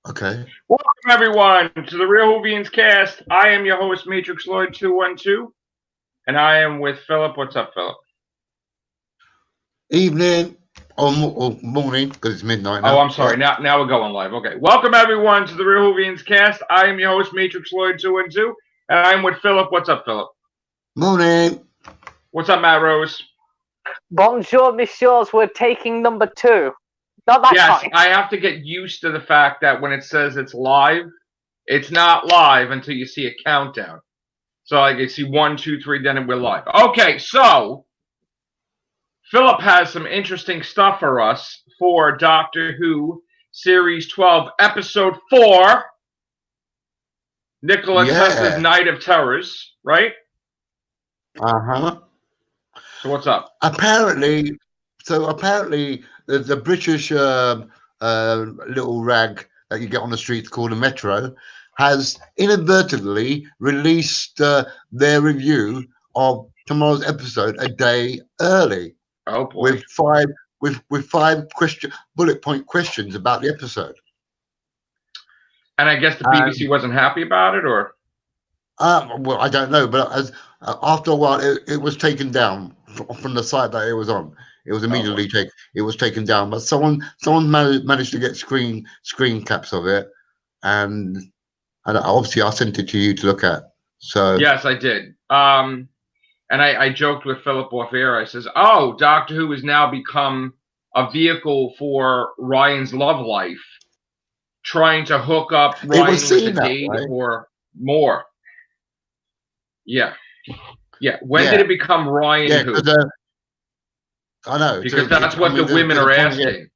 Okay. Welcome, everyone, to the Real Whovians cast. I am your host, Matrix Lloyd 212, and I am with Philip. What's up, Philip? Evening or morning, because it's midnight now. Oh, I'm sorry. Yeah. Now we're going live. Okay. Welcome, everyone, to the Real Whovians cast. I am your host, Matrix Lloyd 212, and I'm with Philip. What's up, Philip? Morning. What's up, Matt Rose? Bonjour, messieurs. We're taking number 2. Not that Yes, kind. I have to get used to the fact that when it says it's live, it's not live until you see a countdown. So like you see 1, 2, 3, then we're live. Okay, so Philip has some interesting stuff for us for Doctor Who Series 12, Episode 4, Nikola Tesla's Night of Terrors, right? Uh-huh. So what's up? Apparently, the British little rag that you get on the streets called a Metro has inadvertently released their review of tomorrow's episode a day early. Oh boy. With five bullet point questions about the episode. And I guess the BBC wasn't happy about it, or? Well, I don't know, but as after a while, it was taken down from the site that it was on. It was immediately taken down. But someone managed to get screen caps of it, and obviously I sent it to you to look at. So yes, I did. And I joked with Philip off air. I says, "Oh, Doctor Who has now become a vehicle for Ryan's love life, trying to hook up Ryan with a date or more." Yeah. When did it become Ryan Who? I know, because that's what the women are asking.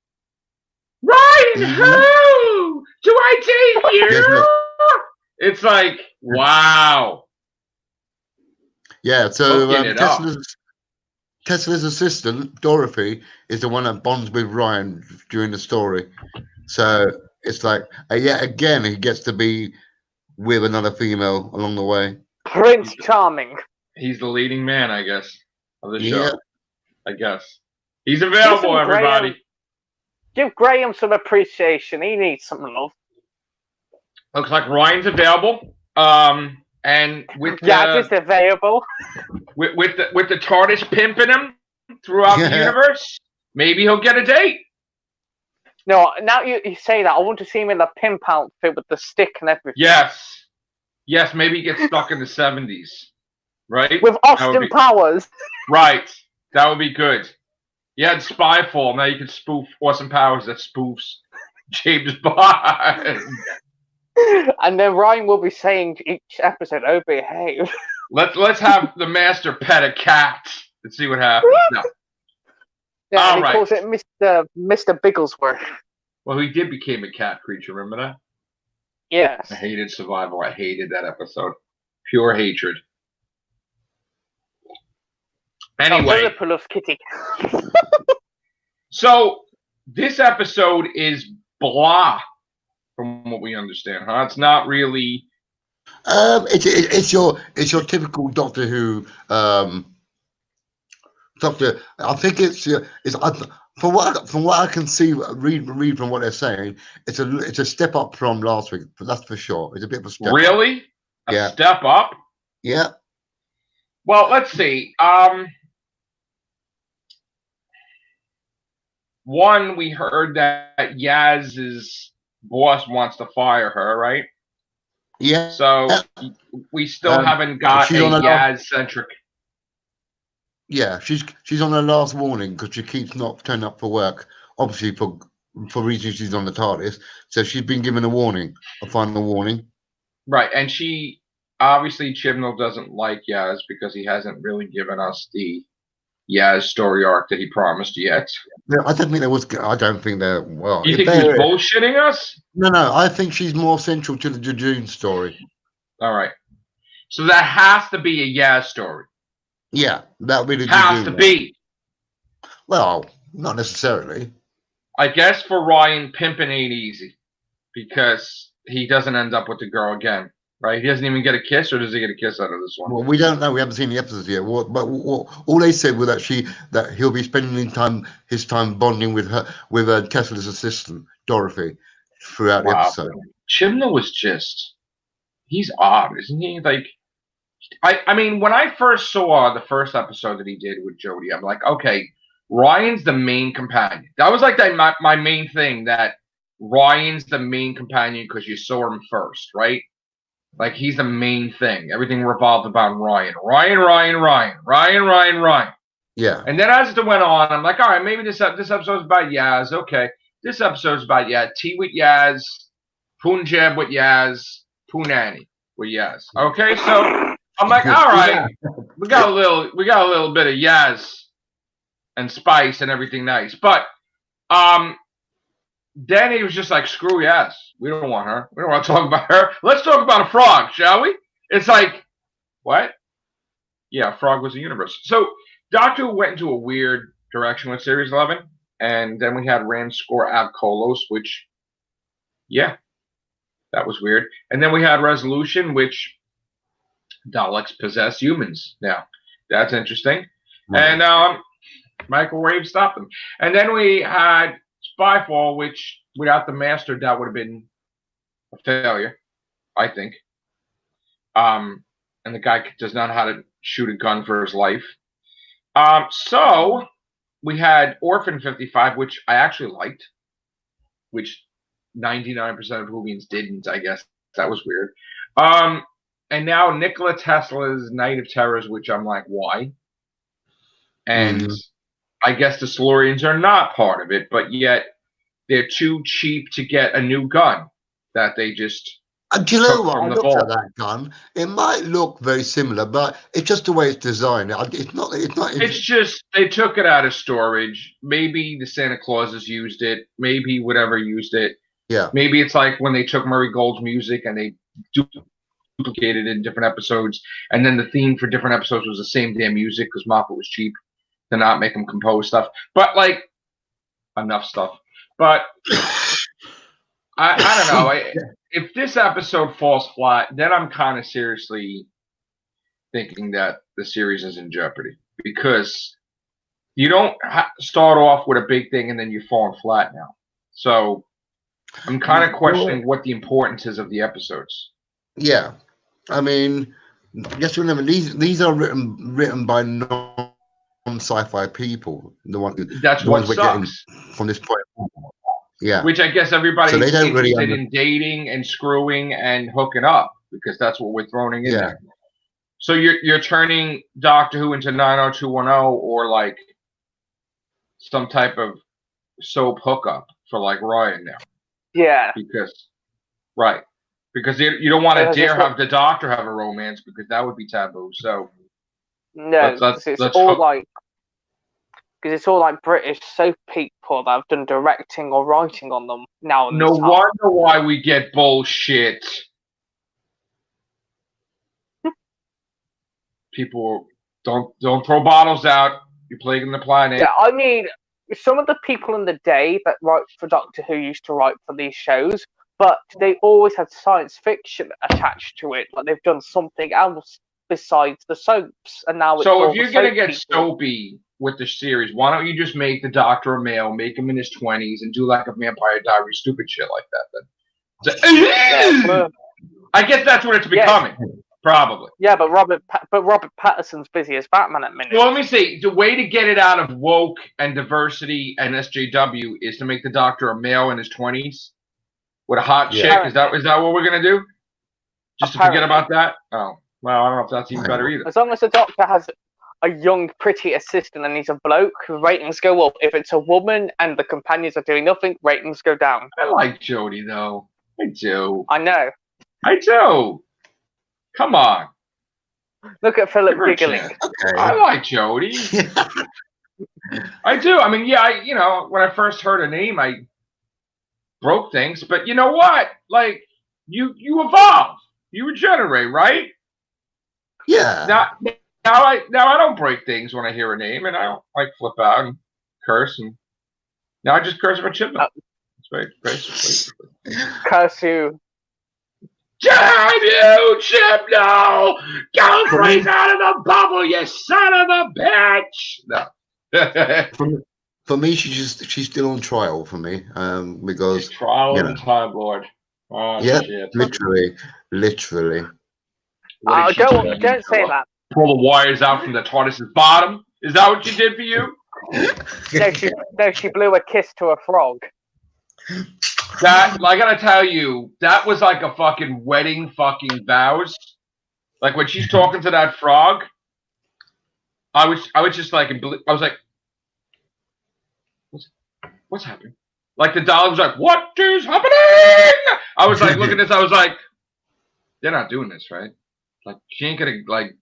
Ryan Who? Do I date you? It's like, wow. Yeah, so Tesla's assistant, Dorothy, is the one that bonds with Ryan during the story. So it's like, yet again, he gets to be with another female along the way. Prince Charming. He's the leading man, I guess, of the show. I guess. He's available, everybody. Give Graham some appreciation. He needs some love. Looks like Ryan's available. And with just available. With the TARDIS pimping him throughout the universe, maybe he'll get a date. No, now you say that, I want to see him in the pimp outfit with the stick and everything. Yes, maybe he gets stuck in the 70s, right? With Austin Powers. Right, that would be good. You had Spyfall, now you can spoof Austin Powers that spoofs James Bond. And then Ryan will be saying each episode, "Oh, behave." Let's have the master pet a cat and see what happens. No. Yeah, he calls it Mr. Bigglesworth. Well, he did become a cat creature. Remember that? Yes. I hated Survival. I hated that episode. Pure hatred. Anyway, Kitty. So this episode is blah. From what we understand, huh? It's not really. It's your typical Doctor Who. Doctor, I think it's from what I can see, read from what they're saying. It's a step up from last week, but that's for sure. It's a bit of a step. Really? A step up? Yeah. Well, let's see. One, we heard that Yaz's boss wants to fire her, right? Yeah. So we still haven't got a Yaz-centric. Yeah, she's on her last warning because she keeps not turning up for work. Obviously, for reasons she's on the TARDIS, so she's been given a warning, a final warning. Right, and she obviously Chibnall doesn't like Yaz because he hasn't really given us the Yaz story arc that he promised yet. No, I don't think there was. I don't think there. Well, you think he's bullshitting us? No. I think she's more central to the Jejune story. All right, so that has to be a Yaz story. Yeah, that really has to be. Well, not necessarily. I guess for Ryan, pimping ain't easy because he doesn't end up with the girl again. Right? He doesn't even get a kiss, or does he get a kiss out of this one? Well, we don't know. We haven't seen the episodes yet. But all they said was that he'll be spending his time bonding with Tesla's assistant Dorothy. throughout the episode. Chibnall was he's odd, isn't he? Like, I mean, when I first saw the first episode that he did with Jodie, I'm like, okay, Ryan's the main companion. That was like my main thing, that Ryan's the main companion because you saw him first, right? Like, he's the main thing. Everything revolved about Ryan. Ryan. Yeah. And then as it went on, I'm like, all right, maybe this episode's about Yaz. Okay. This episode's about T with Yaz, Punjab with Yaz, Punani with Yaz. Okay, so I'm like, all right, we got a little bit of Yaz and spice and everything nice. But then he was just like, screw Yaz. We don't want her. We don't want to talk about her. Let's talk about a frog, shall we? It's like, what? Yeah, Frog was a universe. So Doctor Who went into a weird direction with Series 11. And then we had Rand score out Kolos, which, yeah, that was weird. And then we had Resolution, which Daleks possess humans now. That's interesting. Right. And Microwave stopped them. And then we had Spyfall, which without the Master, that would have been a failure, I think. And the guy does not know how to shoot a gun for his life. So we had Orphan 55, which I actually liked, which 99% of Whovians didn't, I guess. That was weird. And now Nikola Tesla's Night of Terrors, which I'm like, why? And I guess the Silurians are not part of it, but yet they're too cheap to get a new gun that they just do you know what? I looked at that gun. It might look very similar, but it's just the way it's designed. It's not. It's just they took it out of storage. Maybe the Santa Clauses used it. Maybe whatever used it. Yeah. Maybe it's like when they took Murray Gold's music and they duplicated it in different episodes, and then the theme for different episodes was the same damn music because Moffat was cheap to not make them compose stuff. But like enough stuff. But I don't know. If this episode falls flat, then I'm kind of seriously thinking that the series is in jeopardy, because you don't start off with a big thing and then you're falling flat now. So I'm kind of questioning what the importance is of the episodes. Yeah, I mean, just remember these are written by non-sci-fi people. That's what we're getting from this point on. Yeah, which I guess everybody is interested in dating and screwing and hooking up, because that's what we're throwing in there. So you're turning Doctor Who into 90210 or like some type of soap hookup for like Ryan now. Yeah. Because you don't want to dare have the Doctor have a romance, because that would be taboo. So no, because it's all like British soap people that have done directing or writing on them now. No wonder why we get bullshit. People don't throw bottles out. You're plaguing the planet. Yeah, I mean, some of the people in the day that write for Doctor Who used to write for these shows, but they always had science fiction attached to it. Like they've done something else besides the soaps, and now it's so if you're gonna get soapy with the series, why don't you just make the Doctor a male, make him in his 20s, and do like a Vampire Diaries stupid shit like that? Then, so, I guess that's what it's becoming, probably. Yeah, but Robert Pattinson's busy as Batman at minute. Well, let me see. The way to get it out of woke and diversity and SJW is to make the Doctor a male in his 20s with a hot chick. Is that what we're gonna do? Just to forget about that? Oh, well, I don't know if that's even better either. As long as the Doctor has a young, pretty assistant and he's a bloke, ratings go up. If it's a woman and the companions are doing nothing, ratings go down. I like Jodie, though. I do. I know. I do. Come on. Look at Philip giggling. Okay. I like Jodie. I do. I mean, yeah, when I first heard her name, I broke things. But you know what? Like, you evolve. You regenerate, right? Yeah. Now I don't break things when I hear a name, and I don't like flip out and curse, and now I just curse about Chibnall. That's right, basically. Curse you. Damn you, Chibnall! Go freeze out of the bubble, you son of a bitch! No. For me, she's still on trial for me. Because Trial you of know, the Time Lord. Oh yeah, shit! literally. What did she do? Don't say that. Pull the wires out from the TARDIS's bottom. Is that what she did for you? She blew a kiss to a frog. That, I gotta tell you, that was like a fucking wedding fucking vows. Like when she's talking to that frog, I was just like, I was like, what's happening? Like the dog was like, what is happening? I was like, look at this. I was like, they're not doing this, right? Like she ain't gonna like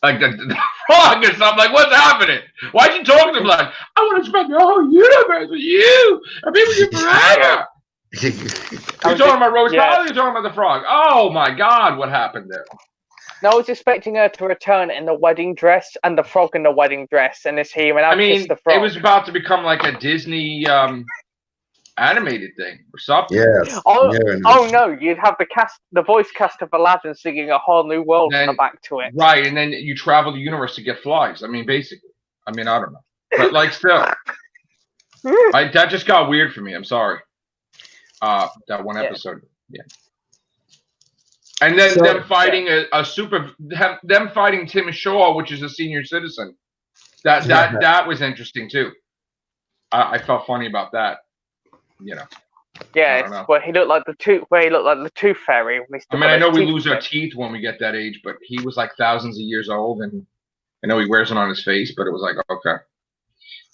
the frog or something. Like, what's happening? Why'd you talk to him like, I want to spend the whole universe with you and be with you forever? You're talking about Rose Tyler, you're talking about the frog. Oh my God, what happened there? No, I was expecting her to return in the wedding dress and the frog in the wedding dress, and it's here and I'll kiss the frog. It was about to become like a Disney animated thing or something. Yes. Oh no, you'd have the voice cast of Aladdin singing A Whole New World on the back to it. Right, and then you travel the universe to get flies. I mean, basically. I mean, I don't know. But like still. That just got weird for me. I'm sorry. That one episode. Yeah. And then them fighting them fighting Tim Shaw, which is a senior citizen. That was interesting too. I felt funny about that. You know. Yeah, where he looked like the Tooth Fairy. I mean, I know we lose our teeth when we get that age, but he was like thousands of years old, and I know he wears it on his face, but it was like, okay.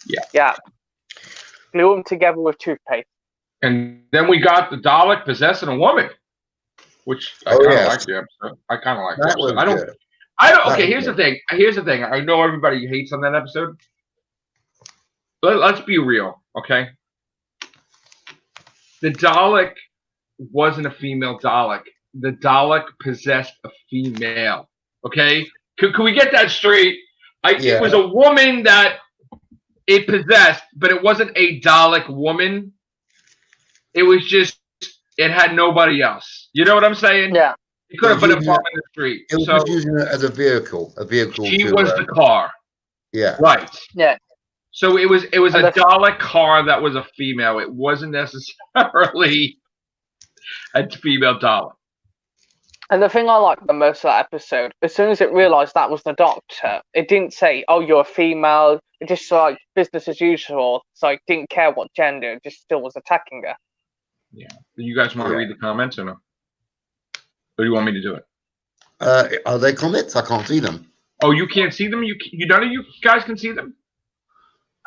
Yeah. Yeah. Glue them together with toothpaste. And then we got the Dalek possessing a woman, which I kind of like the episode. I kind of like that episode. I don't. Okay, here's the thing. I know everybody hates on that episode. Let's be real, okay? The Dalek wasn't a female Dalek. The Dalek possessed a female. Okay? Can we get that straight? It was a woman that it possessed, but it wasn't a Dalek woman. It was just, it had nobody else. You know what I'm saying? Yeah. It could have been a bum in the street. It was just using it as a vehicle. She was the car. Yeah. Right. Yeah. So it was a Dalek car that was a female. It wasn't necessarily a female Dalek. And the thing I liked the most of that episode, as soon as it realised that was the Doctor, it didn't say, "Oh, you're a female." It just like business as usual. So it didn't care what gender. It just still was attacking her. Yeah. Do you guys want to read the comments or no? Or do you want me to do it? Are they comments? I can't see them. Oh, you can't see them? You none of you guys can see them?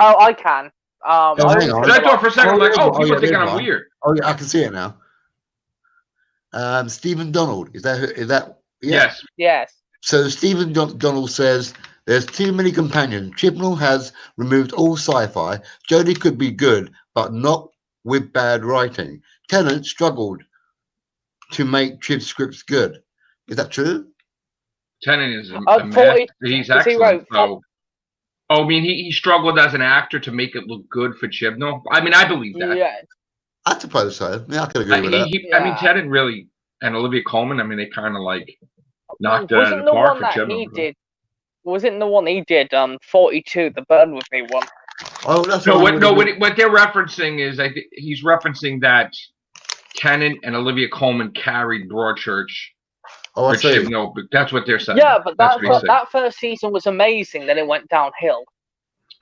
Oh, I can. I thought for a second, people think I'm weird. Oh, yeah, I can see it now. Stephen Donald, is that? Yeah. Yes. So Stephen Donald says there's too many companions. Chibnall has removed all sci-fi. Jodie could be good, but not with bad writing. Tennant struggled to make Chib's scripts good. Is that true? Tennant is a mess. He's excellent. I mean, he struggled as an actor to make it look good for Chibnall. I mean, I believe that. Yeah. I suppose so. Yeah, I could agree with that. I mean, Tennant really, and Olivia Colman, I mean, they kind of like knocked it out of the park for Chibnall. Wasn't the one he did, 42, the Burn With Me one? Oh, that's what they're referencing is, I think he's referencing that Tennant and Olivia Colman carried Broadchurch. Oh, I see. No, but that's what they're saying. Yeah, but that first season was amazing. Then it went downhill.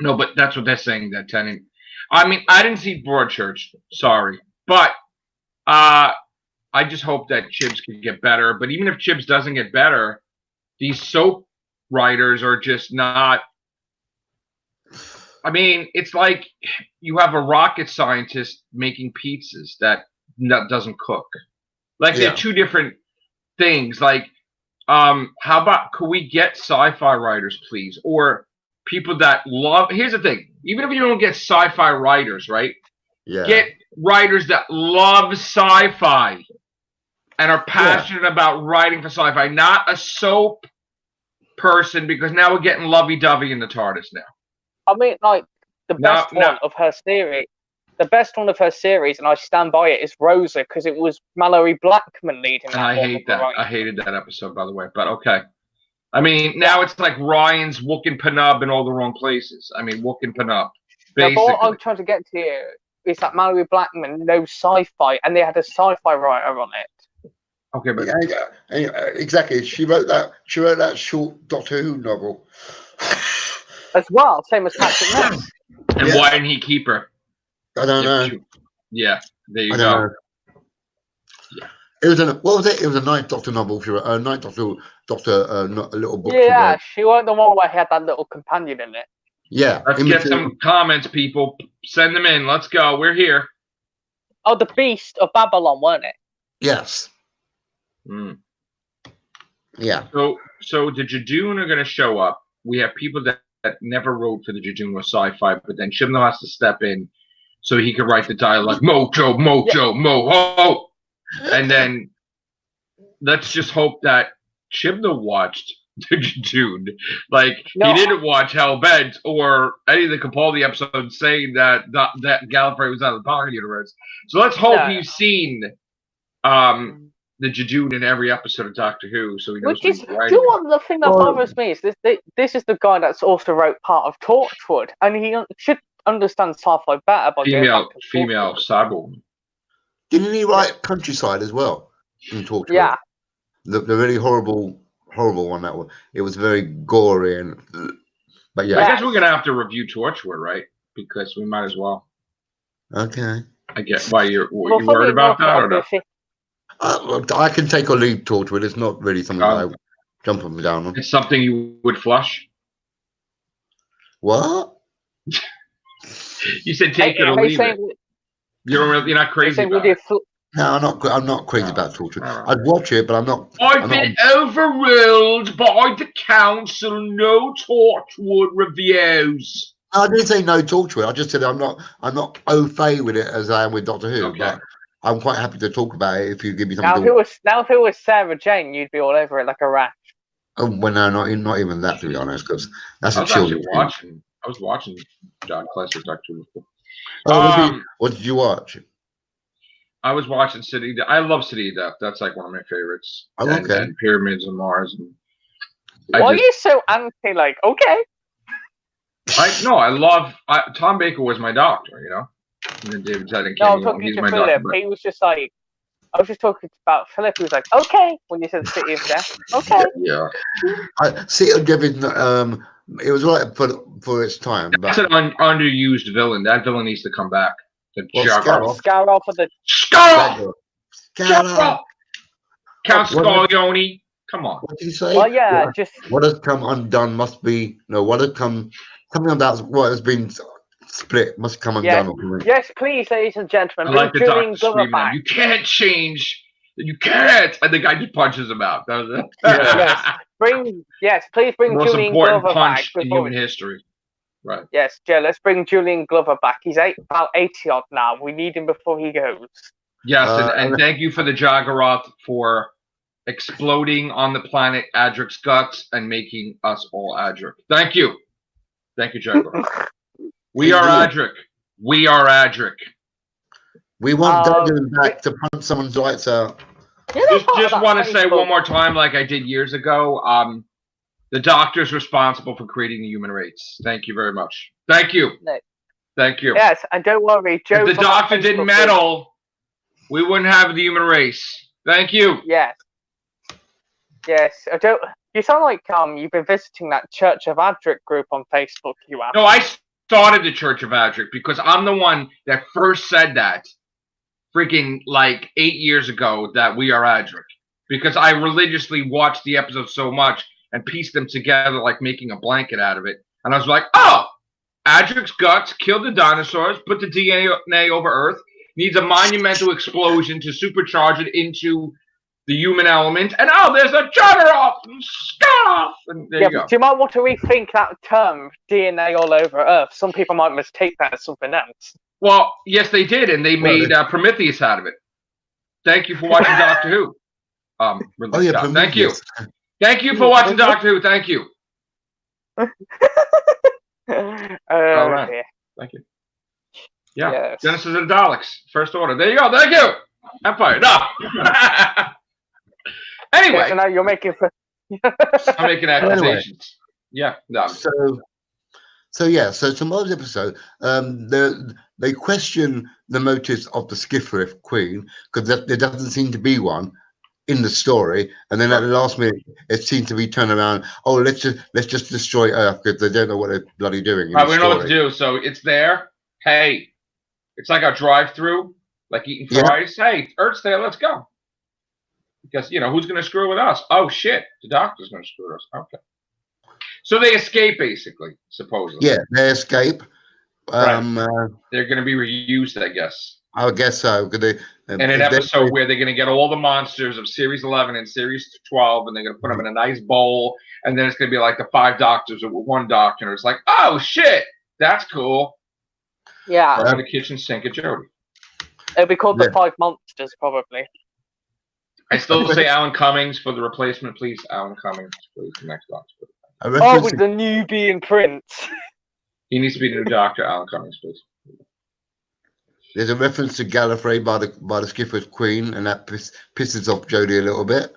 No, but that's what they're saying. That Tennant. I mean, I didn't see Broadchurch. Sorry, but I just hope that Chibs can get better. But even if Chibs doesn't get better, these soap writers are just not. I mean, it's like you have a rocket scientist making pizzas that doesn't cook. Like they're two different things. Like, how about could we get sci-fi writers, please, or people that love? Here's the thing: even if you don't get sci-fi writers, right? Yeah. Get writers that love sci-fi and are passionate about writing for sci-fi, not a soap person, because now we're getting lovey-dovey in the TARDIS now. I mean, like the best one of her series. The best one of her series, and I stand by it, is Rosa, because it was Mallory Blackman leading. I hate that. I hated that episode, by the way. But okay. I mean, now it's like Ryan's Wook and Penub in all the wrong places. I mean, Wook and Penub. No, but what Basically. I'm trying to get to here is that Mallory Blackman knows sci-fi, and they had a sci-fi writer on it. Okay, but Exactly. She wrote that short Doctor Who novel. As well, same as Patrick Ness. and why didn't he keep her? I don't know. Yeah, there you I go. don't know. It was what was it? It was a Ninth Doctor novel. Ninth Doctor, a little book. Yeah, she wasn't the one where he had that little companion in it. Yeah. Let's get some comments, people. Send them in. Let's go. We're here. Oh, the Beast of Babylon, weren't it? Yes. Mm. Yeah. So the Jadoon are going to show up. We have people that never wrote for the Jadoon or sci-fi, but then Chibnall has to step in so he can write the dialogue. Mojo, moho. And then let's just hope that Chibnall watched the Jadoon. Like, he didn't watch Hellbent or any of the Capaldi episodes saying that Gallifrey was out of the Pocket Universe. So let's hope he's seen the Jadoon in every episode of Doctor Who, so he knows what he's writing. Do you know what the thing that bothers me is this is the guy that's also wrote part of Torchwood, and he should understand sci-fi better by female cyborg. Didn't he write Countryside as well in Torchwood? Yeah. The really horrible one. It was very gory but yeah. I guess we're gonna have to review Torchwood, right? Because we might as well. Okay. I guess why you worried about that or not? I can take or leave Torchwood. It's not really something that I jump up and down on. It's something you would flush. What? You said take it or leave it. You're not crazy about it. No, I'm not crazy about Torchwood. I'd watch it, but I'm not. I've been overruled by the council. No Torchwood reviews. I didn't say no Torchwood. I just said I'm not au fait with it as I am with Doctor Who. Okay. But I'm quite happy to talk about it if you give me something. Now, if it was Sarah Jane, you'd be all over it like a rash. Oh well, no, not even that, to be honest, because that's a children's thing. I was watching classic Doctor Who. What did you watch? I was watching City. I love City of Death. That's like one of my favorites. Oh, okay. And Pyramids of Mars. And why are you so anti? Like, okay. I love. Tom Baker was my doctor, you know. And then David Tennant came along. He's my Philip. doctor. He was just like, I was just talking about Philip. He was like, okay, when you said City of Death. Okay. Yeah. City of Death. It was right for its time. That's an underused villain. That villain needs to come back. Scarrow for the Scarrow. Count Scaglione. Come on. What did you say? Well, yeah, what has come undone must be what has come something about what has been split must come undone. Yes, please, ladies and gentlemen. I like the doctor screaming out, you can't change. You can't. And the guy just punches him out. Please bring most Julian important Glover punch back. in human history. Right. Yes, Joe, let's bring Julian Glover back. He's about 80 odd now. We need him before he goes. Yes, and thank you for the Jaggeroth for exploding on the planet Adric's guts and making us all Adric. Thank you. Thank you, Jaggeroth. We are Adric. We are Adric. We want Duggan back to punch someone's lights out. Just want to say one more time, like I did years ago, the doctor's responsible for creating the human race. Thank you very much. Thank you. Thank you. Yes, and don't worry, Joe. If the doctor didn't meddle, we wouldn't have the human race. Thank you. Yes. Yes. You sound like you've been visiting that Church of Adric group on Facebook. You have. No, I started the Church of Adric because I'm the one that first said that, freaking like 8 years ago, that we are Adric, because I religiously watched the episodes so much and pieced them together like making a blanket out of it. And I was like, oh, Adric's guts killed the dinosaurs, put the DNA over Earth, needs a monumental explosion to supercharge it into the human element. And there's a Jaggeroth and Scarf. And there you go. You might want to rethink that term, DNA all over Earth. Some people might mistake that as something else. Well, yes, they did, and they made Prometheus out of it. Thank you for watching Doctor Who. Thank you. Thank you for watching Doctor Who. Thank you. All right. Yeah. Thank you. Yeah. Yes. Genesis of the Daleks. First order. There you go. Thank you. Empire. No. Anyway. So now you're making. I'm making accusations. Anyway. Yeah. No. So tomorrow's episode, they question the motives of the Skifferiff Queen because there doesn't seem to be one in the story, and then at the last minute, it seems to be turned around. Oh, let's just destroy Earth because they don't know what they're bloody doing. We don't know what to do, so it's there. Hey, it's like a drive-through, like eating fries. Yeah. Hey, Earth's there. Let's go. Because who's going to screw with us? Oh shit, the doctor's going to screw us. Okay. So they escape, basically, supposedly. Yeah, they escape. They're going to be reused, I guess. I guess so. In an episode where they're going to get all the monsters of Series 11 and Series 12, and they're going to put them in a nice bowl, and then it's going to be like the 5 doctors or 1 doctor, and it's like, oh shit, that's cool. Yeah. Right in the kitchen sink at Jody. It'll be called the 5 Monsters, probably. I still say Alan Cummings for the replacement, please. Alan Cummings, please. The next doctor. Oh, with the newbie in Prince. He needs to be the new doctor, Alan Cummings, please. There's a reference to Gallifrey by the Skifferiff Queen, and that pisses off Jodie a little bit.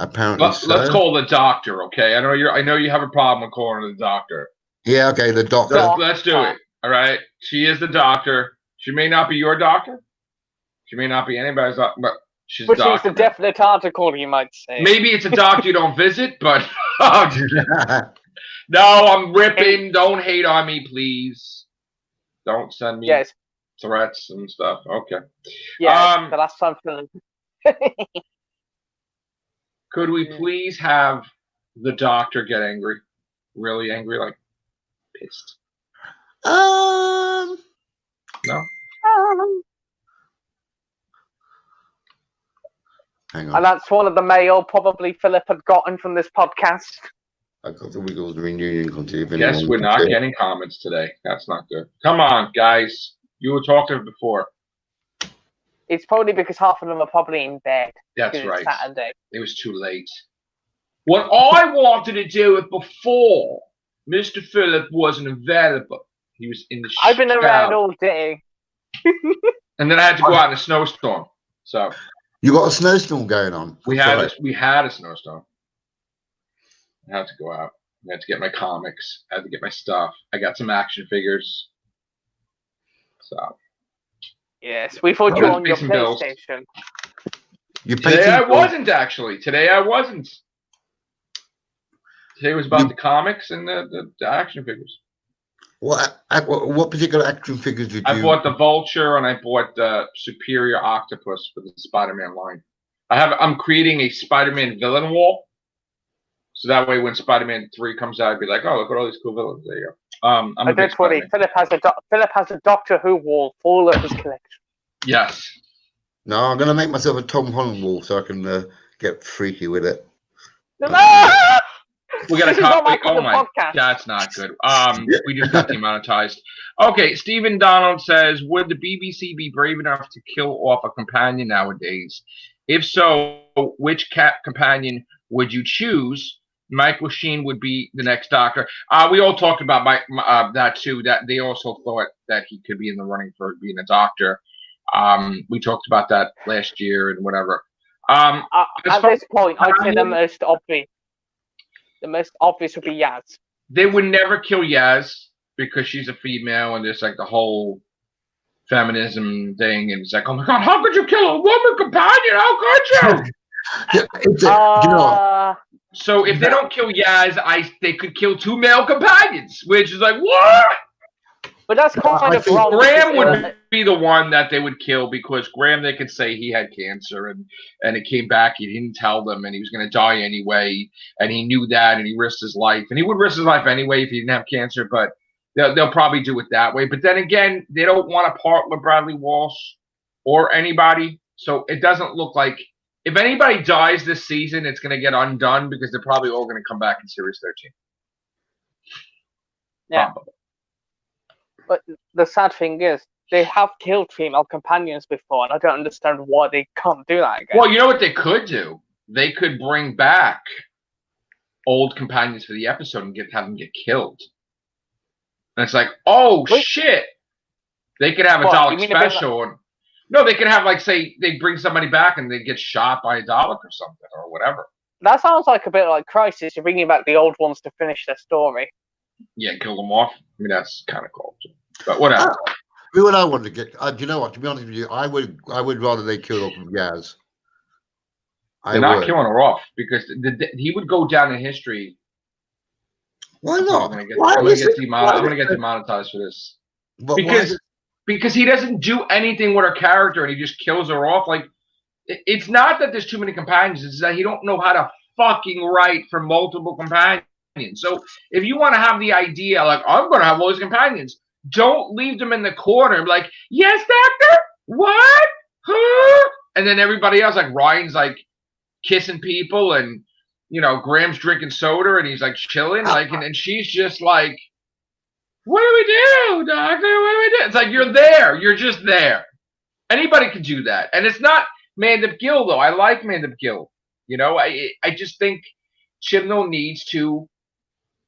Apparently, let's call the doctor, okay? I know you have a problem with calling her the doctor. Yeah, okay, the doctor. Let's do it. All right. She is the doctor. She may not be your doctor. She may not be anybody's doctor, but she's the doctor. She's the definite article, you might say. Maybe it's a doctor you don't visit, but no, I'm ripping. Don't hate on me, please. Don't send me threats and stuff. Okay. Yeah, the last time for could we please have the doctor get angry? Really angry, like pissed? No. Hang on. And that's one of the mail probably Philip had gotten from this podcast. I got the Wiggles reunion continue. Guess we're not getting comments today. That's not good. Come on, guys. You were talking before. It's probably because half of them are probably in bed. That's right. Saturday. It was too late. What I wanted to do it before Mr. Philip wasn't available. He was in the I've been around all day. And then I had to go out in a snowstorm. So you got a snowstorm going on. We had a snowstorm. I had to go out. I had to get my comics. I had to get my stuff. I got some action figures. So yes, we thought you were on your PlayStation. Today I wasn't actually. Today I wasn't. Today was about the comics and the action figures. What particular action figures did you? I bought the Vulture and I bought the Superior Octopus for the Spider-Man line. I'm creating a Spider-Man villain wall, so that way when Spider-Man 3 comes out, I'd be like, oh, look at all these cool villains. There you go. That's funny. Philip has a Doctor Who wall full of his collection. Yes. No, I'm gonna make myself a Tom Holland wall so I can get freaky with it. We got a copy. Oh my, that's not good. We just got demonetized. Okay, Stephen Donald says, would the BBC be brave enough to kill off a companion nowadays? If so, which cat companion would you choose? Michael Sheen would be the next Doctor. We all talked about that too. That they also thought that he could be in the running for being a Doctor. We talked about that last year and whatever. At this point, I'd say the most obvious. The most obvious would be Yaz. They would never kill Yaz because she's a female, and there's like the whole feminism thing, and it's like, oh my god, how could you kill a woman companion? How could you? So if they don't kill Yaz, they could kill 2 male companions, which is like what? But that's kind of wrong. Graham would be the one that they would kill because Graham, they could say he had cancer and it came back. He didn't tell them and he was going to die anyway. And he knew that and he risked his life. And he would risk his life anyway if he didn't have cancer, but they'll probably do it that way. But then again, they don't want to part with Bradley Walsh or anybody. So it doesn't look like if anybody dies this season, it's going to get undone because they're probably all going to come back in Series 13. Yeah. Probably. But the sad thing is, they have killed female companions before, and I don't understand why they can't do that again. Well, you know what they could do? They could bring back old companions for the episode and have them get killed. And it's like, oh, shit. They could have a Dalek special. No, they could have, like, say, they bring somebody back and they get shot by a Dalek or something or whatever. That sounds like a bit like Crisis. You're bringing back the old ones to finish their story. Yeah, killed him off. I mean, that's kind of cool. But whatever. Who would I want to get? Do you know what? To be honest with you, I would rather they kill off Yaz. They're not killing her off because he would go down in history. Why not? I'm gonna get demonetized for this. But because he doesn't do anything with her character and he just kills her off. Like, it's not that there's too many companions; it's that he don't know how to fucking write for multiple companions. So if you want to have the idea, like, I'm going to have all these companions, don't leave them in the corner. Like, yes, doctor, what? Huh? And then everybody else, like Ryan's like kissing people, and Graham's drinking soda, and he's like chilling, like, and she's just like, what do we do, doctor? What do we do? It's like, you're there. You're just there. Anybody can do that. And it's not Mandip Gill, though. I like Mandip Gill. I just think Chibnall needs to.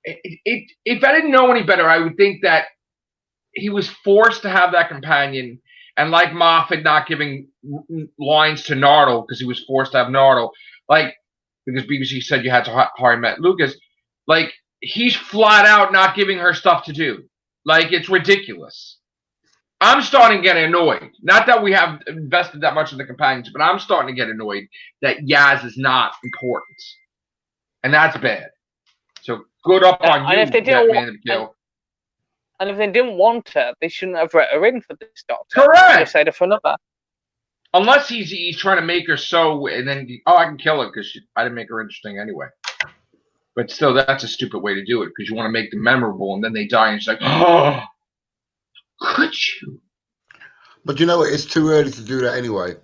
If I didn't know any better, I would think that he was forced to have that companion. And like Moffat not giving lines to Nardole because he was forced to have Nardole. Like, because BBC said you had to hire Matt Lucas. Like, he's flat out not giving her stuff to do. Like, it's ridiculous. I'm starting to get annoyed. Not that we have invested that much in the companions, but I'm starting to get annoyed that Yaz is not important. And that's bad. So good up on you, Man of Gill. And if they didn't want her, they shouldn't have let her in for this doctor. Correct. They said it for another. Unless he's trying to make her so, and then, I can kill her because I didn't make her interesting anyway. But still, that's a stupid way to do it because you want to make them memorable, and then they die, and it's like, oh, could you? But it's too early to do that anyway,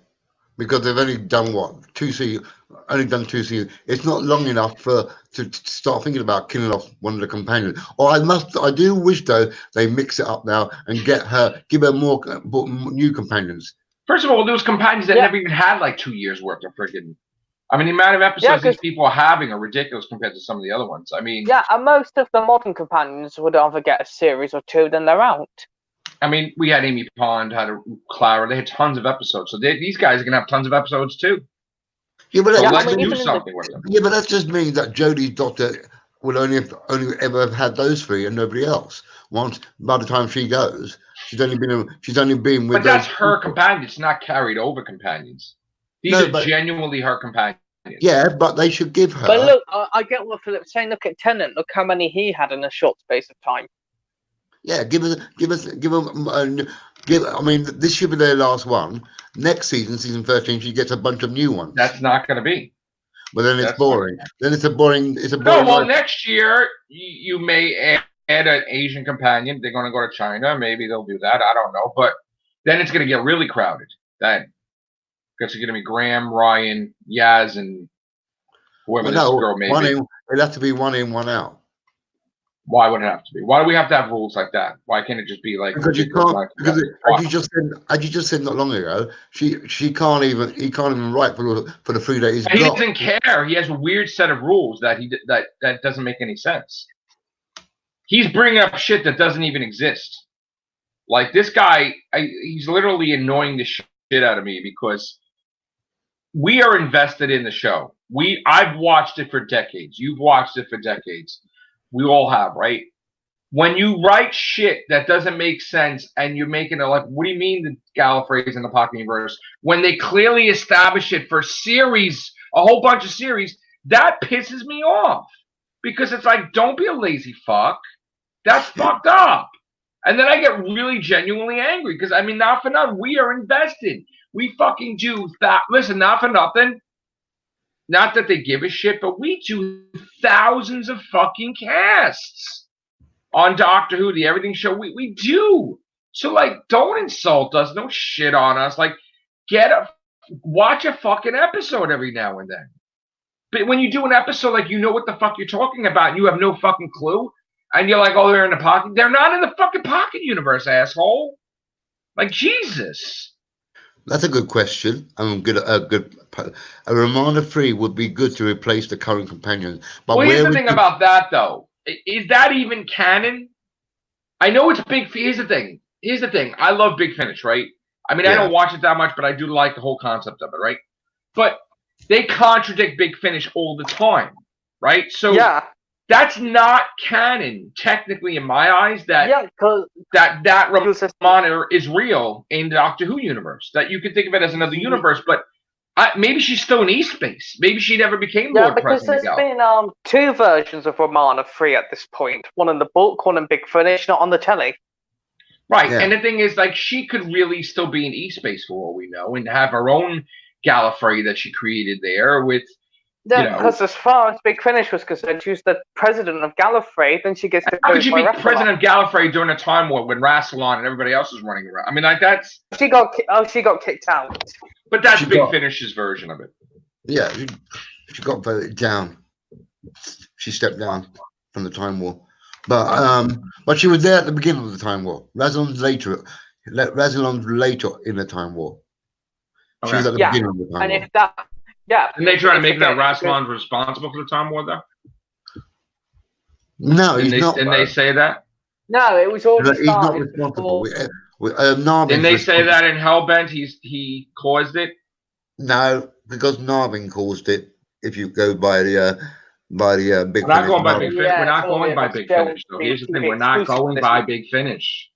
because they've only done what 2 seasons. Only done 2 seasons. It's not long enough to start thinking about killing off one of the companions. Or I do wish though they mix it up now and give her more new companions. First of all, those companions that never even had like 2 years worth of freaking. I mean, the amount of episodes these people are having are ridiculous compared to some of the other ones. I mean, and most of the modern companions would either get a series or 2, then they're out. I mean, we had Amy Pond, had Clara. They had tons of episodes, so these guys are gonna have tons of episodes too. Yeah, but let's do something with them. Yeah, but that just means that Jodie's doctor will only ever have had those 3 and nobody else. Once by the time she goes, she's only been with. But that's her companions, not carried over companions. These are genuinely her companions. Yeah, but they should give her. But look, I get what Philip's saying. Look at Tennant. Look how many he had in a short space of time. Yeah, give them. I mean, this should be their last one. Next season 13, she gets a bunch of new ones. That's not going to be. But then it's boring. Then it's a boring. No, well, next year you may add an Asian companion. They're going to go to China. Maybe they'll do that. I don't know. But then it's going to get really crowded. Then because it's going to be Graham, Ryan, Yaz, and whoever this girl may be. It'll have to be 1 in, 1 out. Why would it have to be? Why do we have to have rules like that? Why can't it just be like? Because you can't. Because as you just said not long ago, he can't even write for the 3 days. He doesn't care. He has a weird set of rules that that doesn't make any sense. He's bringing up shit that doesn't even exist. Like this guy, he's literally annoying the shit out of me because we are invested in the show. I've watched it for decades. You've watched it for decades. We all have, right? When you write shit that doesn't make sense and you're making it like, what do you mean the Gallifrey's in the Pocket Universe? When they clearly establish it for series, a whole bunch of series, that pisses me off. Because it's like, don't be a lazy fuck. That's fucked up. And then I get really genuinely angry because, I mean, not for nothing, we are invested. We fucking do that. Listen, not for nothing. Not that they give a shit, but we do thousands of fucking casts on Doctor Who, the Everything Show. We do. So, like, don't insult us. Don't shit on us. Like, watch a fucking episode every now and then. But when you do an episode, like, you know what the fuck you're talking about, and you have no fucking clue, and you're like, oh, they're in the pocket. They're not in the fucking Pocket Universe, asshole. Like, Jesus. That's a good question. A Romana 3 would be good to replace the current companions. But well, here's the thing about that, though. Is that even canon? I know it's big. Here's the thing. I love Big Finish, right? I mean, I don't watch it that much, but I do like the whole concept of it, right? But they contradict Big Finish all the time, right? So That's not canon, technically, in my eyes. because That Romana is real in the Doctor Who universe. That you could think of it as another universe, but maybe she's still in East Space. Maybe she never became Lord because President. there's been two versions of Romana Free at this point. One in the book, one in Big Finish, not on the telly. Right, and the thing is, like, she could really still be in East Space for all we know, and have her own Gallifrey that she created there with. Yeah, because as far as Big Finish was concerned, she was the president of Gallifrey. Then she gets to. How could you be president of Gallifrey during a time war when Rassilon and everybody else was running around? I mean, like that's. She got kicked out. But that's Big Finish's version of it. Yeah, she got voted down. She stepped down from the Time War, but she was there at the beginning of the Time War. Rassilon's later in the Time War. She was at the beginning of the Time War. And they try to make that Rassilon's responsible for the Time War, though? No, he's not. Didn't they say that? No, it was already He's not responsible. Didn't they say that in Hellbent he caused it? No, because Narvin caused it. If you go by the Big Finish. We're not going by Big Finish. We're not going by Big Finish, though. Here's the thing: we're not going by Big Finish.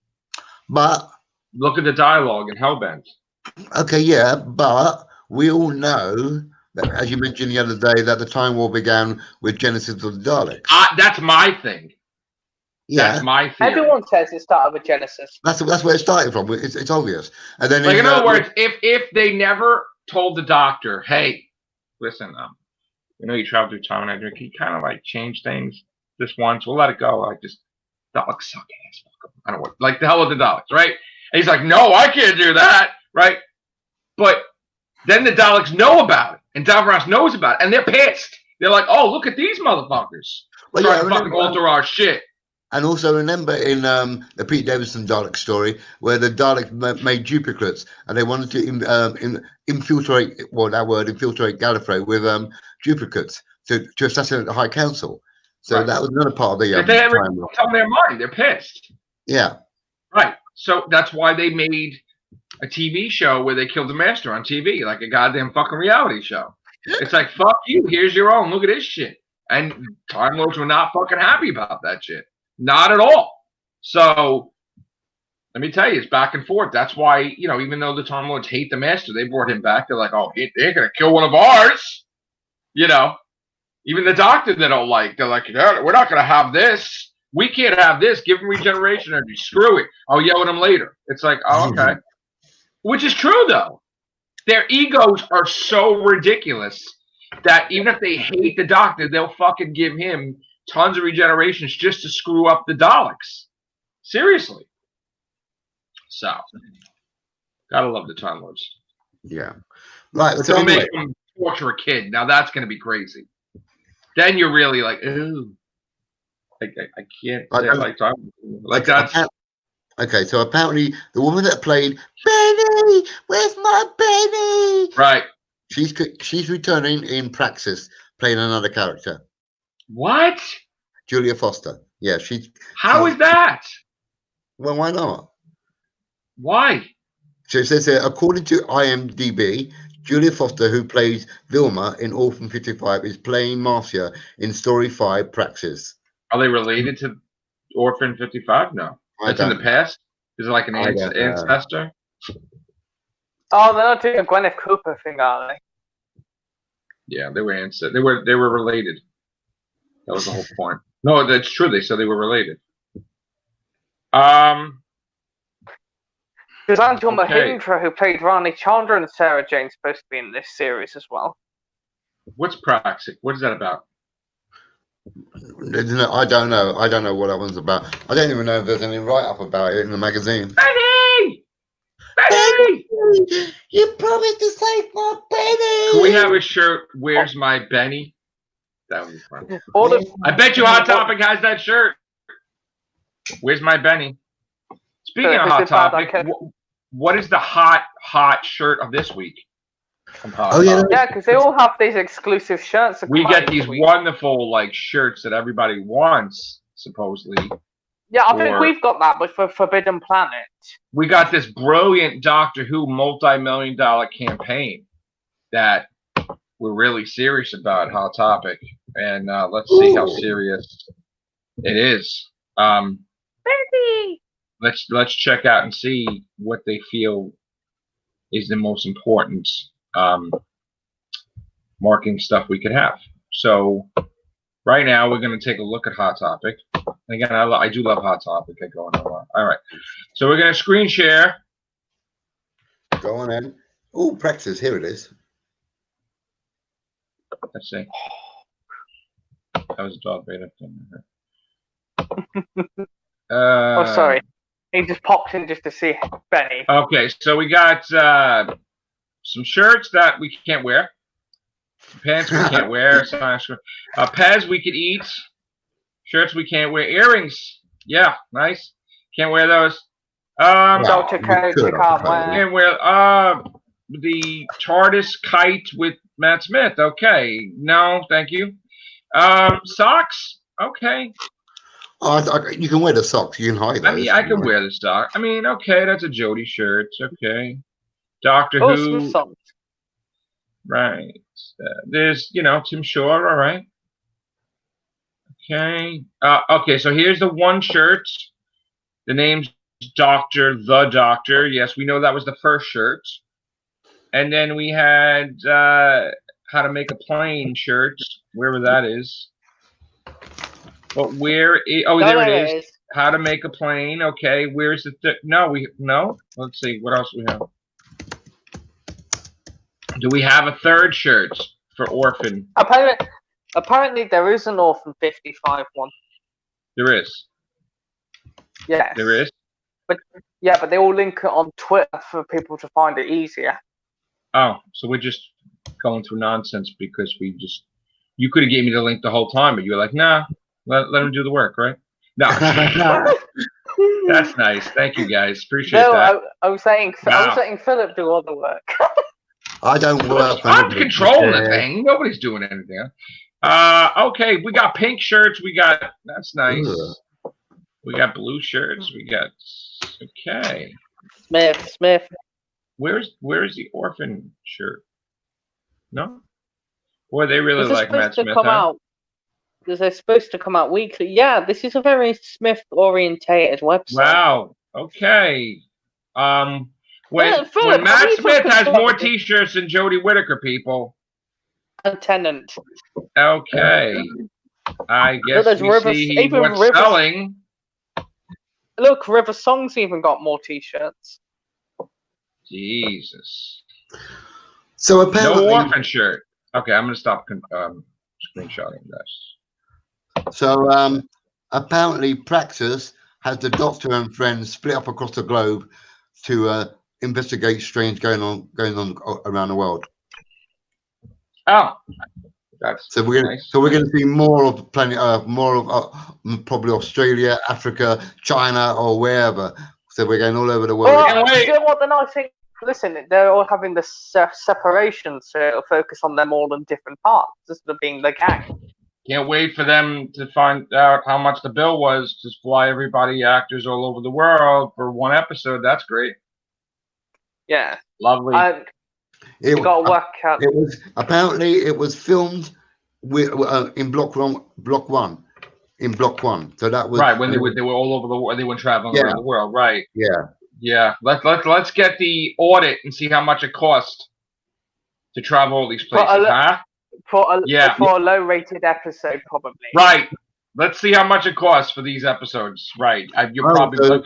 But look at the dialogue in Hellbent. Okay, yeah, but we all know that, as you mentioned the other day, that the Time War began with Genesis of the Daleks. That's my thing. Yeah, that's my theory. Everyone says it started with Genesis. That's where it started from. It's obvious. And then, like in other words, if they never told the Doctor, "Hey, listen, you traveled through time, and can you kind of like change things this once? We'll let it go. Like just Daleks suck ass. I don't know, like the hell with the Daleks, right?" And he's like, "No, I can't do that, right?" But then the Daleks know about it, and Davros knows about it, and they're pissed. They're like, "Oh, look at these motherfuckers trying to fucking alter our shit." And also remember in the Pete Davidson Dalek story where the Daleks made duplicates and they wanted to infiltrate Gallifrey with duplicates to assassinate the High Council. So that was another part of the they ever tell their mind, they're pissed. Yeah. Right. So that's why they made a TV show where they killed the Master on TV, like a goddamn fucking reality show. It's like, fuck you, here's your own, look at this shit. And Time Lords were not fucking happy about that shit. Not at all. So let me tell you, it's back and forth. That's why, even though the Time Lords hate the Master, they brought him back. They're like, oh, they're gonna kill one of ours. Even the Doctor they don't like. They're like, we're not gonna have this. We can't have this. Give him regeneration energy. Screw it. I'll yell at him later. It's like, oh, okay. Which is true though. Their egos are so ridiculous that even if they hate the Doctor, they'll fucking give him tons of regenerations just to screw up the Daleks. Seriously. So, gotta love the Time Lords. Yeah. Right. So anyway, make them torture a kid. Now that's gonna be crazy. Then you're really like, ooh. I can't say I like Time Lords. Like that's. Okay, so apparently the woman that played Benny, where's my Benny? Right. She's returning in Praxis, playing another character. What? Julia Foster. Yeah, How is that? Well, why not? Why? So it says here, according to IMDb, Julia Foster, who plays Vilma in Orphan 55, is playing Marcia in Story 5 Praxis. Are they related to Orphan 55? No. That's in the past? Is it like an ancestor? Oh, they're not doing a Gwyneth Cooper thing, are they? Yeah, they were ancestors. They were related. That was the whole point. No, that's true. They said they were related. Because Angela Mahindra, who played Rani Chandra and Sarah Jane, is supposed to be in this series as well. What's Praxis? What is that about? I don't know. I don't know what that one's about. I don't even know if there's any write-up about it in the magazine. Benny! Benny! You promised to save my Benny! Can we have a shirt, Where's My Benny? That would be fun. I bet you Hot Topic has that shirt. Where's My Benny? Speaking of Hot Topic, what is the hot shirt of this week? Yeah, because they all have these exclusive shirts. We get these wonderful shirts that everybody wants, supposedly. Yeah, I think we've got that, but for Forbidden Planet. We got this brilliant Doctor Who multi-million-dollar campaign that we're really serious about. Hot Topic. and let's see how serious it is. Baby! Let's check out and see what they feel is the most important marketing stuff we could have. So right now we're going to take a look at Hot Topic. Again, I do love Hot Topic. I go on a lot. All right, so we're going to screen share. Go on in. Oh, practice. Here it is. Let's see. That was a dog beta thing. Oh, sorry. He just popped in just to see Benny. Okay, so we got some shirts that we can't wear. Pants we can't wear. Pez we could eat. Shirts we can't wear. Earrings. Yeah, nice. Can't wear those. Delta coat you can't wear. Can't wear the TARDIS kite with Matt Smith. Okay. No, thank you. Socks. Okay. Oh, you can wear the socks. You can hide those. I mean, I can wear the sock. I mean, okay, that's a Jody shirt. Okay. Doctor Who. Socks. Right. There's, Tim Shore. All right. Okay. Okay, so here's the one shirt. The name's the Doctor. Yes, we know that was the first shirt. And then we had How to Make a Plane shirt, wherever that is. But where is... Oh, there it is. How to Make a Plane. Okay, where's the... No. Let's see. What else do we have? Do we have a third shirt for Orphan? Apparently there is an Orphan 55 one. There is? Yes. There is? But they all link it on Twitter for people to find it easier. Oh, so we're just going through nonsense because you could have gave me the link the whole time, but you were like, nah, let them do the work, right? No. That's nice. Thank you, guys. Appreciate that. I was saying Philip do all the work. I don't work. I'm controlling the thing. Nobody's doing anything. Okay, we got pink shirts. That's nice. Ugh. We got blue shirts. We got okay. Smith. Where's the Orphan shirt? No. Boy, they really like Matt Smith. Because they're supposed to come out weekly. Yeah, this is a very Smith orientated website. Wow. Okay. When Matt Smith has more T-shirts than Jodie Whittaker, people. And Tennant. Okay. I guess we see what's selling. Look, River Song's even got more T-shirts. Jesus. So apparently, no Orphan shirt. Okay, I'm gonna stop screenshotting this. So apparently, Praxis has the Doctor and friends split up across the globe to investigate strange going on around the world. Oh, that's so we're gonna see more of planet Earth, more of probably Australia, Africa, China, or wherever. So we're going all over the world. Well, you know what the nice thing? Listen, they're all having this separation, so it'll focus on them all in different parts, instead of being the gang. Can't wait for them to find out how much the bill was to fly actors all over the world for one episode. That's great. Yeah. Lovely. It got to work out. It was filmed in block one. In block one. So that was right when they were all over the world. They were traveling around the world. Right. Yeah. Let's get the audit and see how much it cost to travel all these places, For a low-rated episode, probably. Right. Let's see how much it costs for these episodes. Right. You're probably like,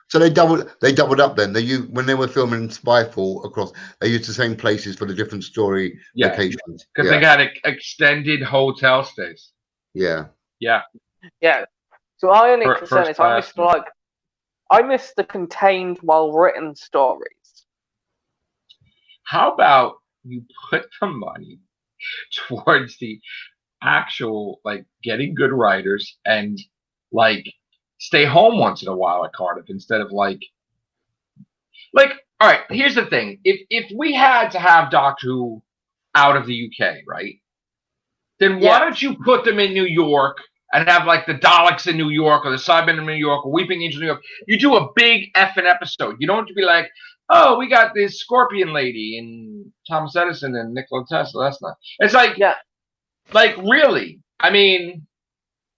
so they doubled up then. When they were filming Spyfall they used the same places for the different story locations. Because they got extended hotel stays. Yeah. Yeah. Yeah. So I only concern is I missed the contained, well-written stories. How about you put the money towards the actual getting good writers and stay home once in a while at Cardiff instead of all right, here's the thing. If we had to have Doctor Who out of the UK, right? Then why don't you put them in New York and have the Daleks in New York or the Cybermen in New York or Weeping Angel in New York? You do a big effing episode. You don't have to be like, oh, we got this Scorpion lady and Thomas Edison and Nikola Tesla. That's not. It's Like, really? I mean,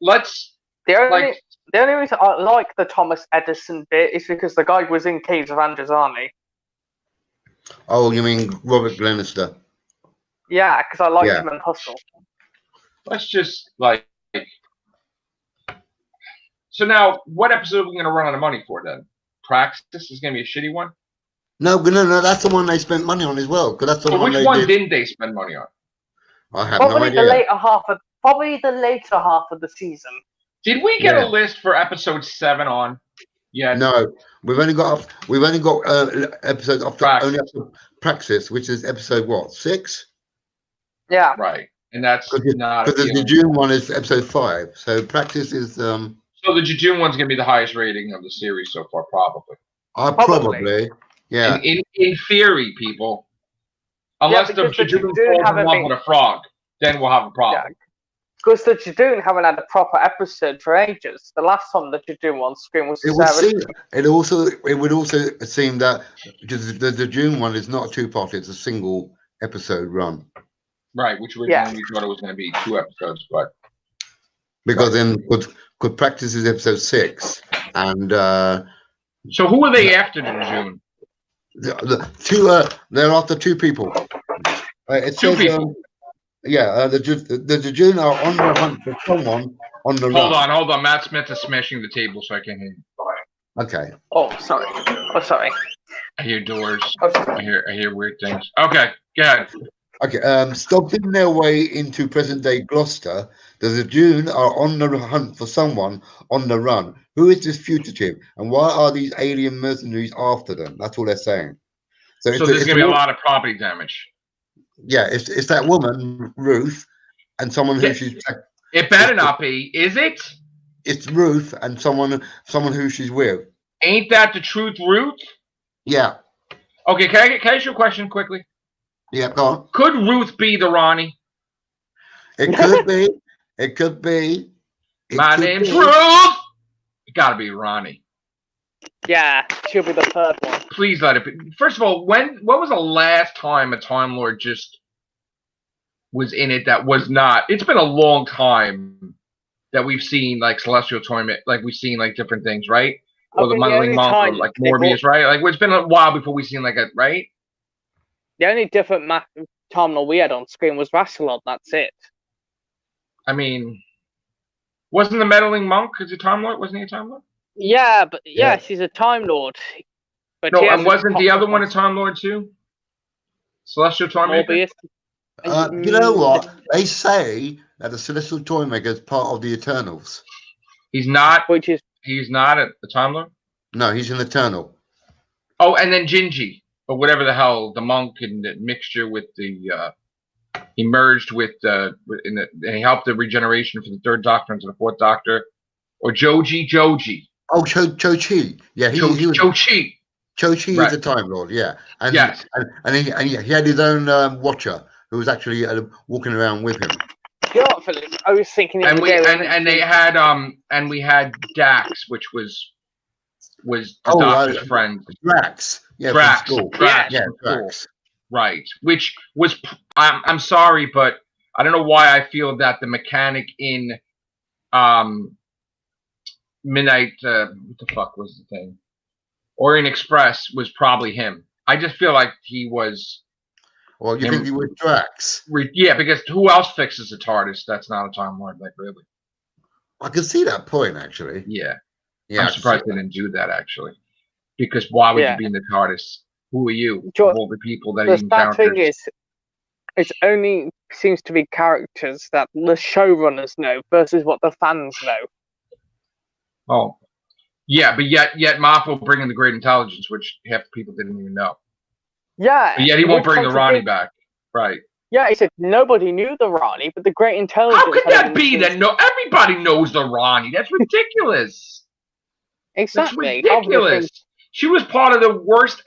let's The only like. the only reason I like the Thomas Edison bit is because the guy was in Caves of Androzani. Oh, you mean Robert Glenister? Yeah, because I liked Yeah. him in Hustle. Let's just like. So now, what episode are we going to run out of money for then? Praxis is going to be a shitty one. No, that's the one they spent money on as well. Because that's the But one which they one did. didn't they spend money on? I have no Probably idea. the later half of the season. Did we get Yeah. a list for episode 7 on? Yeah. No, we've only got episodes of Praxis. only up to Praxis, which is episode what, 6? Yeah. Right, and that's not because the appealing. June one is episode 5. So Praxis is So the Jejune one's going to be the highest rating of the series so far, probably. probably yeah. In theory, people, unless the because the Jejune Jejune falls in haven't love been- with a frog, then we'll have a problem. Because the Jejune haven't had a proper episode for ages. The last time the Jejune on screen was It would also seem that the June one is not a 2-part; it's a single episode run. Right, which originally we thought it was going to be 2 episodes, but Because then could Practice is episode 6, and so who are they after the Jejune? they're after 2 people. It 2 says, people. The Jejune are on the hunt for someone on the run. Hold on. Matt Smith is smashing the table so I can hear you. Okay. Oh, sorry. I hear doors. Oh, sorry. I hear weird things. Okay, go ahead. Okay. Stomping their way into present-day Gloucester, the Jejune are on the hunt for someone on the run. Who is this fugitive, and why are these alien mercenaries after them? That's all they're saying. So there's going to be a lot of property damage. Yeah, it's that woman Ruth, and someone who she's. It better not be, is it? It's Ruth and someone who she's with. Ain't that the truth, Ruth? Yeah. Okay, can I ask you a question quickly? Yeah, go on. Could Ruth be the Ronnie? It could be. It could be. My name's Ruth. It got to be Ronnie. Yeah, she'll be the third one. Please let it be. First of all, when was the last time a Time Lord just was in it that was not? It's been a long time that we've seen like Celestial Tournament, like we've seen like different things, right? Or the Muddling Monk, or like Morbius, right? Like it's been a while before we've seen like a right. The only different Time Lord we had on screen was Rassilon. That's it. I mean, wasn't the Meddling Monk a Time Lord? Wasn't he a Time Lord? Yeah, but yes, he's a Time Lord. But no, and wasn't the other one a Time Lord too? Celestial Toymaker? Morbius. You know what? They say that the Celestial Toymaker is part of the Eternals. He's not. Which is he's not a Time Lord? No, he's an Eternal. Oh, and then Gingy, or whatever the hell, the monk and the mixture with the. He merged with and he helped the regeneration for the 3rd Doctor into the 4th Doctor, or Joji. Oh, Cho-Chi. Yeah, he was Cho-Chi. Cho-Chi is the Time Lord. Yeah, and yes, and he had his own Watcher who was actually walking around with him. You know what, Philip? I was thinking. And we had Dax, which was the Doctor's friend. Drax. Yeah, Drax. Drax. Right, which was I'm sorry, but I don't know why I feel that the mechanic in Midnight what the fuck was the thing? Orient Express was probably him. I just feel like he was. Well, you think he was Drax? Yeah, because who else fixes a TARDIS that's not a Time Lord? Like really? I can see that point actually. Yeah. I'm surprised they didn't do that actually. Because why would you be in the TARDIS? Who are you? All the people that he encounters. The thing is, it only seems to be characters that the showrunners know versus what the fans know. Oh, yeah, but yet Moff will bring in the Great Intelligence, which half the people didn't even know. Yeah, but yet he won't bring the Ronnie back, right? Yeah, he said nobody knew the Ronnie, but the Great Intelligence. How could that be? That everybody knows the Ronnie. That's ridiculous. Exactly. That's ridiculous. She was part of the worst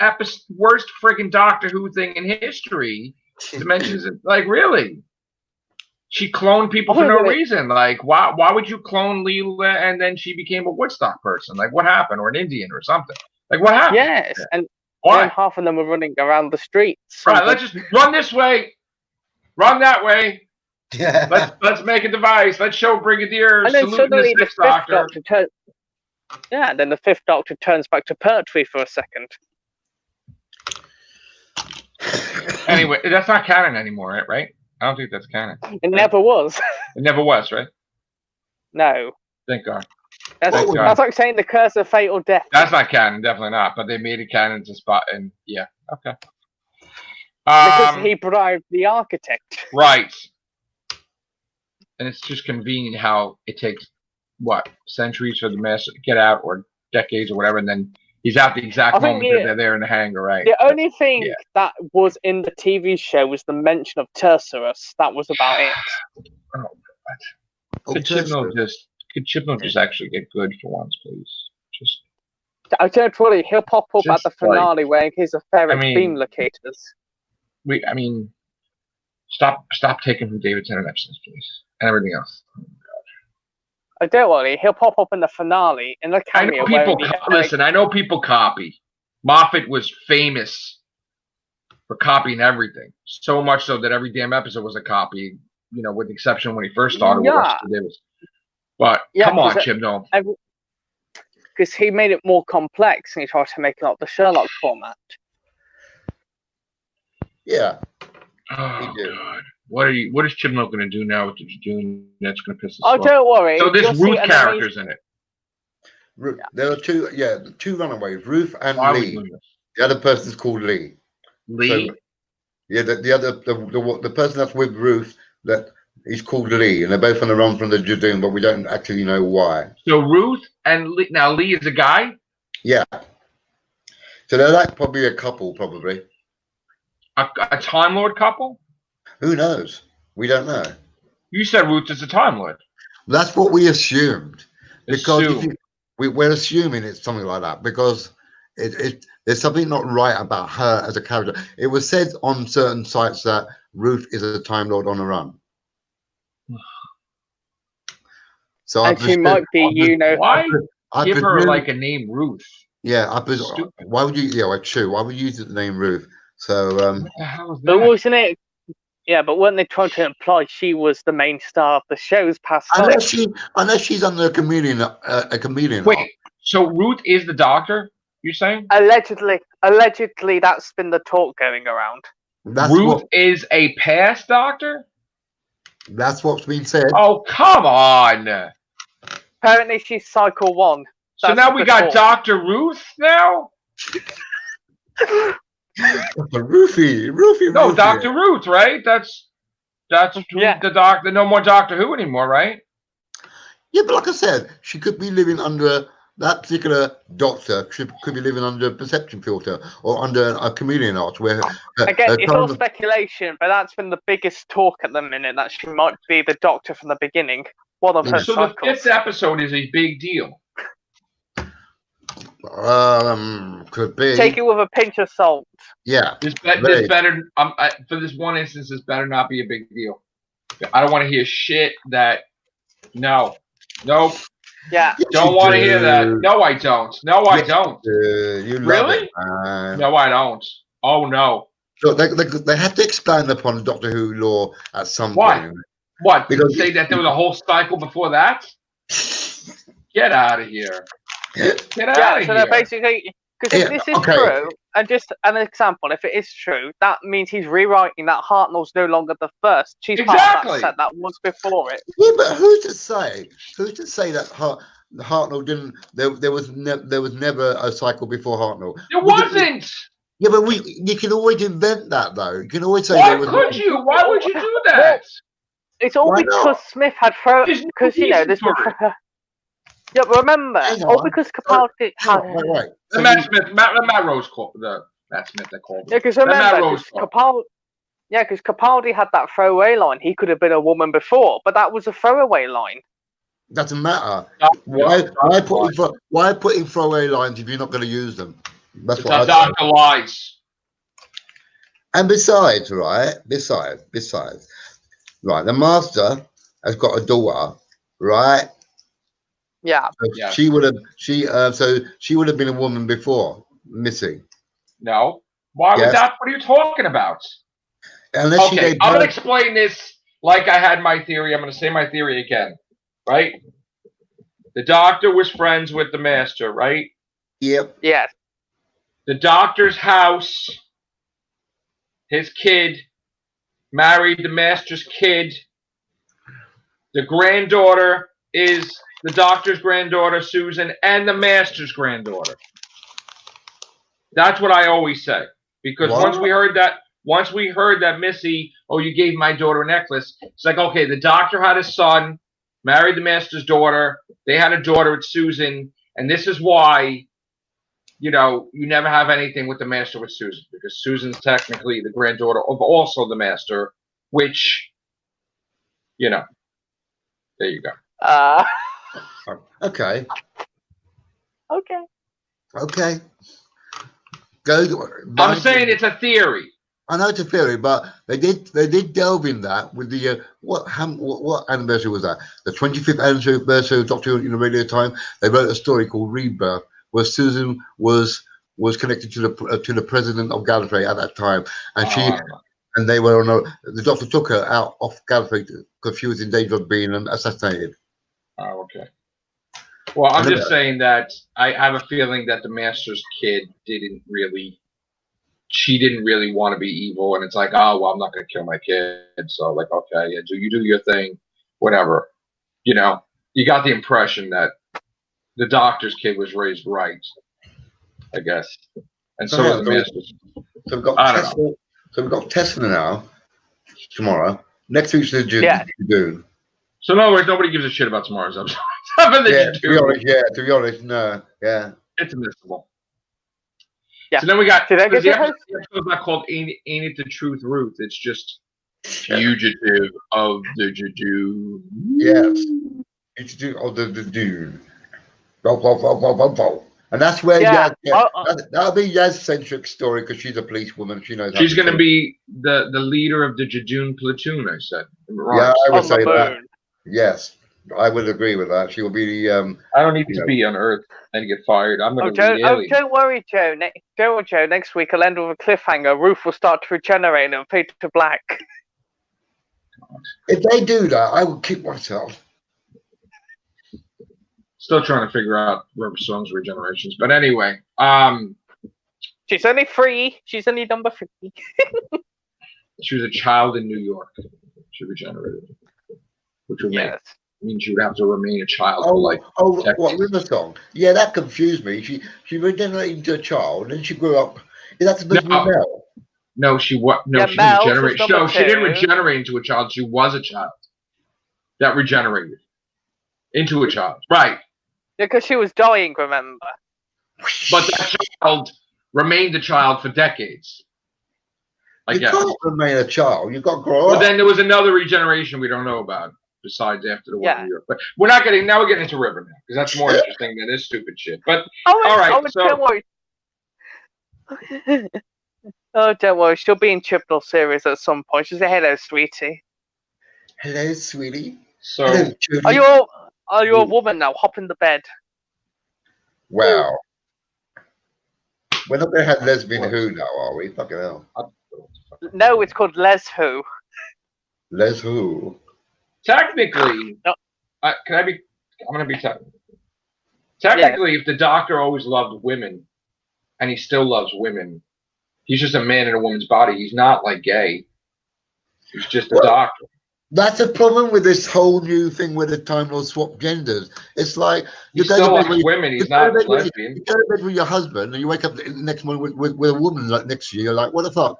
freaking Doctor Who thing in history. Dimensions, like really. She cloned people for no reason. Like, why would you clone Leela and then she became a Woodstock person? Like, what happened? Or an Indian or something? Like, what happened? Yes, and then half of them were running around the streets. Right, let's just run this way, run that way. Yeah. Let's make a device. Let's show Brigadier And then saluting suddenly the the Sixth fifth Doctor. Doctor turns. Yeah, then the fifth Doctor turns back to Pertwee for a second. Anyway, that's not canon anymore, right? I don't think that's canon. It never was. It never was, right? No. Thank God. That's like saying the curse of fatal death. That's not canon, definitely not. But they made it canon to spot, and yeah, okay. Because he bribed the architect. Right. And it's just convenient how it takes centuries for the master to get out, or decades, or whatever, and then he's out the exact moment that they're there in the hangar, right? The only thing that was in the TV show was the mention of Tercerus. That was about it. Oh God! Could Chibnall just actually get good for once, please? Just. I don't worry. He'll pop up at the finale wearing his ferret beam locators. Stop taking from David Tennant episodes, please, and everything else. I don't worry. He'll pop up in the finale in the cameo. I know people copy. Moffat was famous for copying everything, so much so that every damn episode was a copy. With the exception when he first started with us. But come on, Chibnall. Because he made it more complex and he tried to make it like the Sherlock format. Yeah. Oh God! What is Chibnall going to do now? What you're doing that's going to piss us off? Oh, don't worry. So there's Ruth characters in it. There are two runaways, Ruth and Why Lee. The other person's called Lee. Lee. So, the person that's with Ruth that is called Lee, and they're both on the run from the Judoon, but we don't actually know why. So Ruth and Lee. Now Lee is a guy. Yeah. So they're like probably a couple, probably. A Time Lord couple? Who knows? We don't know. You said Ruth is a Time Lord. That's what we assumed. Because we're assuming it's something like that because there's something not right about her as a character. It was said on certain sites that Ruth is a Time Lord on a run. So and she might be, why give her like a name Ruth? Yeah, why would you? Yeah, true. Why would you use the name Ruth? So, what the hell is that? But wasn't it? Yeah, but weren't they trying to imply she was the main star of the show's past life? Unless she's under a chameleon. Wait, so Ruth is the Doctor? You're saying? Allegedly, that's been the talk going around. Ruth is a past Doctor? That's what's been said. Oh, come on! Apparently, she's Cycle 1. So now we got Dr. Ruth now? Ruthie. No, Dr. Ruth, right? That's the Doctor. No more Doctor Who anymore, right? Yeah, but like I said, she could be living under that particular doctor. She could be living under a perception filter or under a chameleon art. Where again, it's all speculation, but that's been the biggest talk at the minute. That she might be the Doctor from the beginning. One of her So cycles. The fifth episode is a big deal. Could be. Take it with a pinch of salt. Yeah. This better. For this one instance, this better not be a big deal. I don't want to hear shit that. No. Nope. Yeah. Don't want to hear that. No, I don't. No, I don't. You really? It, no, I don't. Oh no. So they have to expand upon Doctor Who lore at some point. What? Because say that there was a whole cycle before that? Get out of here. Get out of here. So basically, because if this is true, and just an example, if it is true, that means he's rewriting that Hartnell's no longer the first. She's part of that set that was before it. Yeah, but who's to say? Who's to say that Hartnell didn't? There was never a cycle before Hartnell. There wasn't. Yeah, but you can always invent that, though. You can always say. Why would you? Why would you do that? It's all because Smith had because there's. Yeah, but remember, all because Capaldi had. Right. So Matt Rose called Matt Smith. They called. Yeah, because remember, because Capaldi had that throwaway line. He could have been a woman before, but that was a throwaway line. Doesn't matter. Why put in throwaway lines if you're not going to use them? That's what I Doctor lies. And besides, right? Right, the Master has got a daughter, right? Yeah. So she would have been a woman before, missing. No. Why was that? What are you talking about? Unless I'm gonna explain this like I had my theory, I'm going to say my theory again, right? The Doctor was friends with the Master, right? Yep. Yes. The Doctor's house, his kid, married the Master's kid. The granddaughter is the Doctor's granddaughter, Susan, and the Master's granddaughter. That's what I always say. Because once we heard that Missy, oh, you gave my daughter a necklace, it's like, okay, the Doctor had a son, married the Master's daughter, they had a daughter with Susan, and this is why, you know, you never have anything with the Master with Susan, because Susan's technically the granddaughter of also the Master, which, you know, there you go. Okay. Okay. Okay. Go. I'm saying it's a theory. I know it's a theory, but they did delve in that with the what anniversary was that? The 25th anniversary of Doctor Who in the Radio Time. They wrote a story called Rebirth, where Susan was connected to the president of Gallifrey at that time, and they were on the Doctor took her out off Gallifrey because she was in danger of being assassinated. Oh, okay. Well, I'm just saying that I have a feeling that the Master's kid didn't really want to be evil, and it's like, oh, well, I'm not going to kill my kid, so like, okay, yeah, do your thing, whatever. You know, you got the impression that the Doctor's kid was raised right, I guess, and so was the Master's. So we've got Tesla now tomorrow. Next week's the June. So in other words, nobody gives a shit about tomorrow's episode. To be honest, no, yeah, it's admissible. Yeah. So then we got the episode's not called Ain't It the Truth, Ruth. It's just Fugitive of the Jejune. Yes, Fugitive of the Jejune. And that's where that'll be Yaz's centric story because she's a policewoman. She knows. She's going to be the leader of the Jejune platoon. I said. Yeah, I would say that. Yes, I would agree with that. She will be the. I don't need to be on Earth and get fired. I'm going to be the alien. Don't worry, Joe. Don't worry, Joe. Next week I'll end with a cliffhanger. Ruth will start to regenerate and fade to black. If they do that, I will kick myself. Still trying to figure out Rubber Song's regenerations, but anyway, she's only 3. She's only number 50. She was a child in New York. She regenerated, which would mean she would have to remain a child for like. What River Song? Yeah, that confused me. She regenerated into a child, and then she grew up. Is that supposed to be Mel? No, she didn't regenerate. No, she didn't regenerate into a child. She was a child that regenerated into a child, right? Yeah, because she was dying, remember? But that child remained a child for decades. You can't remain a child. You've got to grow up. But then there was another regeneration we don't know about, besides after the one year. But we're getting into River now, because that's more interesting than this stupid shit. But, all right. Don't worry. Oh, don't worry. She'll be in Triple Series at some point. She'll say, hello, sweetie. Hello, sweetie. So, hello, are you a woman now? Hop in the bed. Wow. We're not going to have lesbian Who now, are we? Fucking hell. No, it's called Les Who. Les Who. Technically, I'm going to be technical. Technically, if the Doctor always loved women, and he still loves women, he's just a man in a woman's body. He's not like gay. He's just a doctor. That's a problem with this whole new thing where the Time Lords swap genders. It's like you still like women. He's not lesbian. You go to bed with your husband, and you wake up the next morning with a woman like next to you. You're like, what the fuck?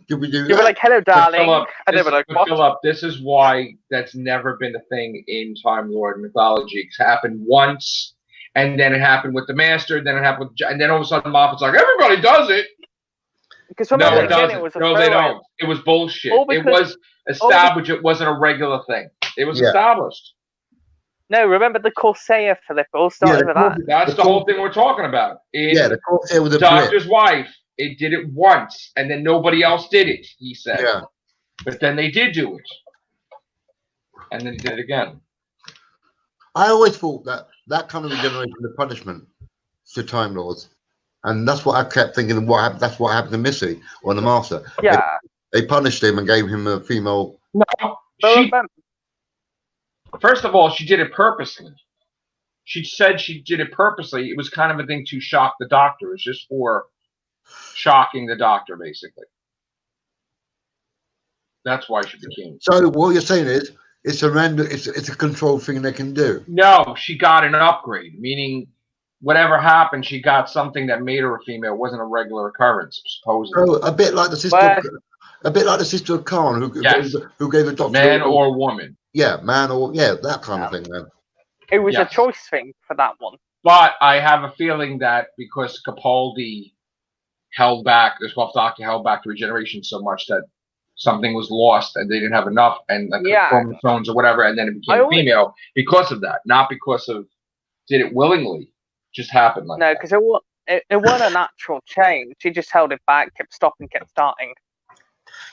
Did we do that? You were like, hello, darling. And they were like, what? Philip, this is why that's never been a thing in Time Lord mythology. It's happened once, and then it happened with the Master. Then it happened, and then all of a sudden, Moffat's like, everybody does it. Because no, it doesn't. No, they don't. It was bullshit. It was established. It wasn't a regular thing. It was established. No, remember the Corsair, Philip? All started with that. That's the whole thing we're talking about. The Corsair was a Doctor's wife. It did it once, and then nobody else did it, he said. Yeah. But then they did do it. And then he did it again. I always thought that kind of regeneration was punishment to Time Lords. And that's what I kept thinking. That's what happened to Missy or the Master. Yeah. They punished him and gave him a female. No, First of all, she did it purposely. She said she did it purposely. It was kind of a thing to shock the doctor. It was just for shocking the doctor, basically. That's why she became. So what you're saying is it's a random, it's a controlled thing they can do. No, she got an upgrade, meaning whatever happened, she got something that made her a female. It wasn't a regular occurrence, supposedly. Oh, a bit like the sister, a bit like the sister of Khan, who gave the doctor man or woman. Yeah, man or that kind of thing. Then it was a choice thing for that one. But I have a feeling that because Capaldi held back, the 12th Doctor held back the regeneration so much that something was lost and they didn't have enough, and like chromosomes or whatever, and then it became female because of that, not because of did it willingly. Just happened like no, because it wasn't a natural change. She just held it back, kept stopping, kept starting.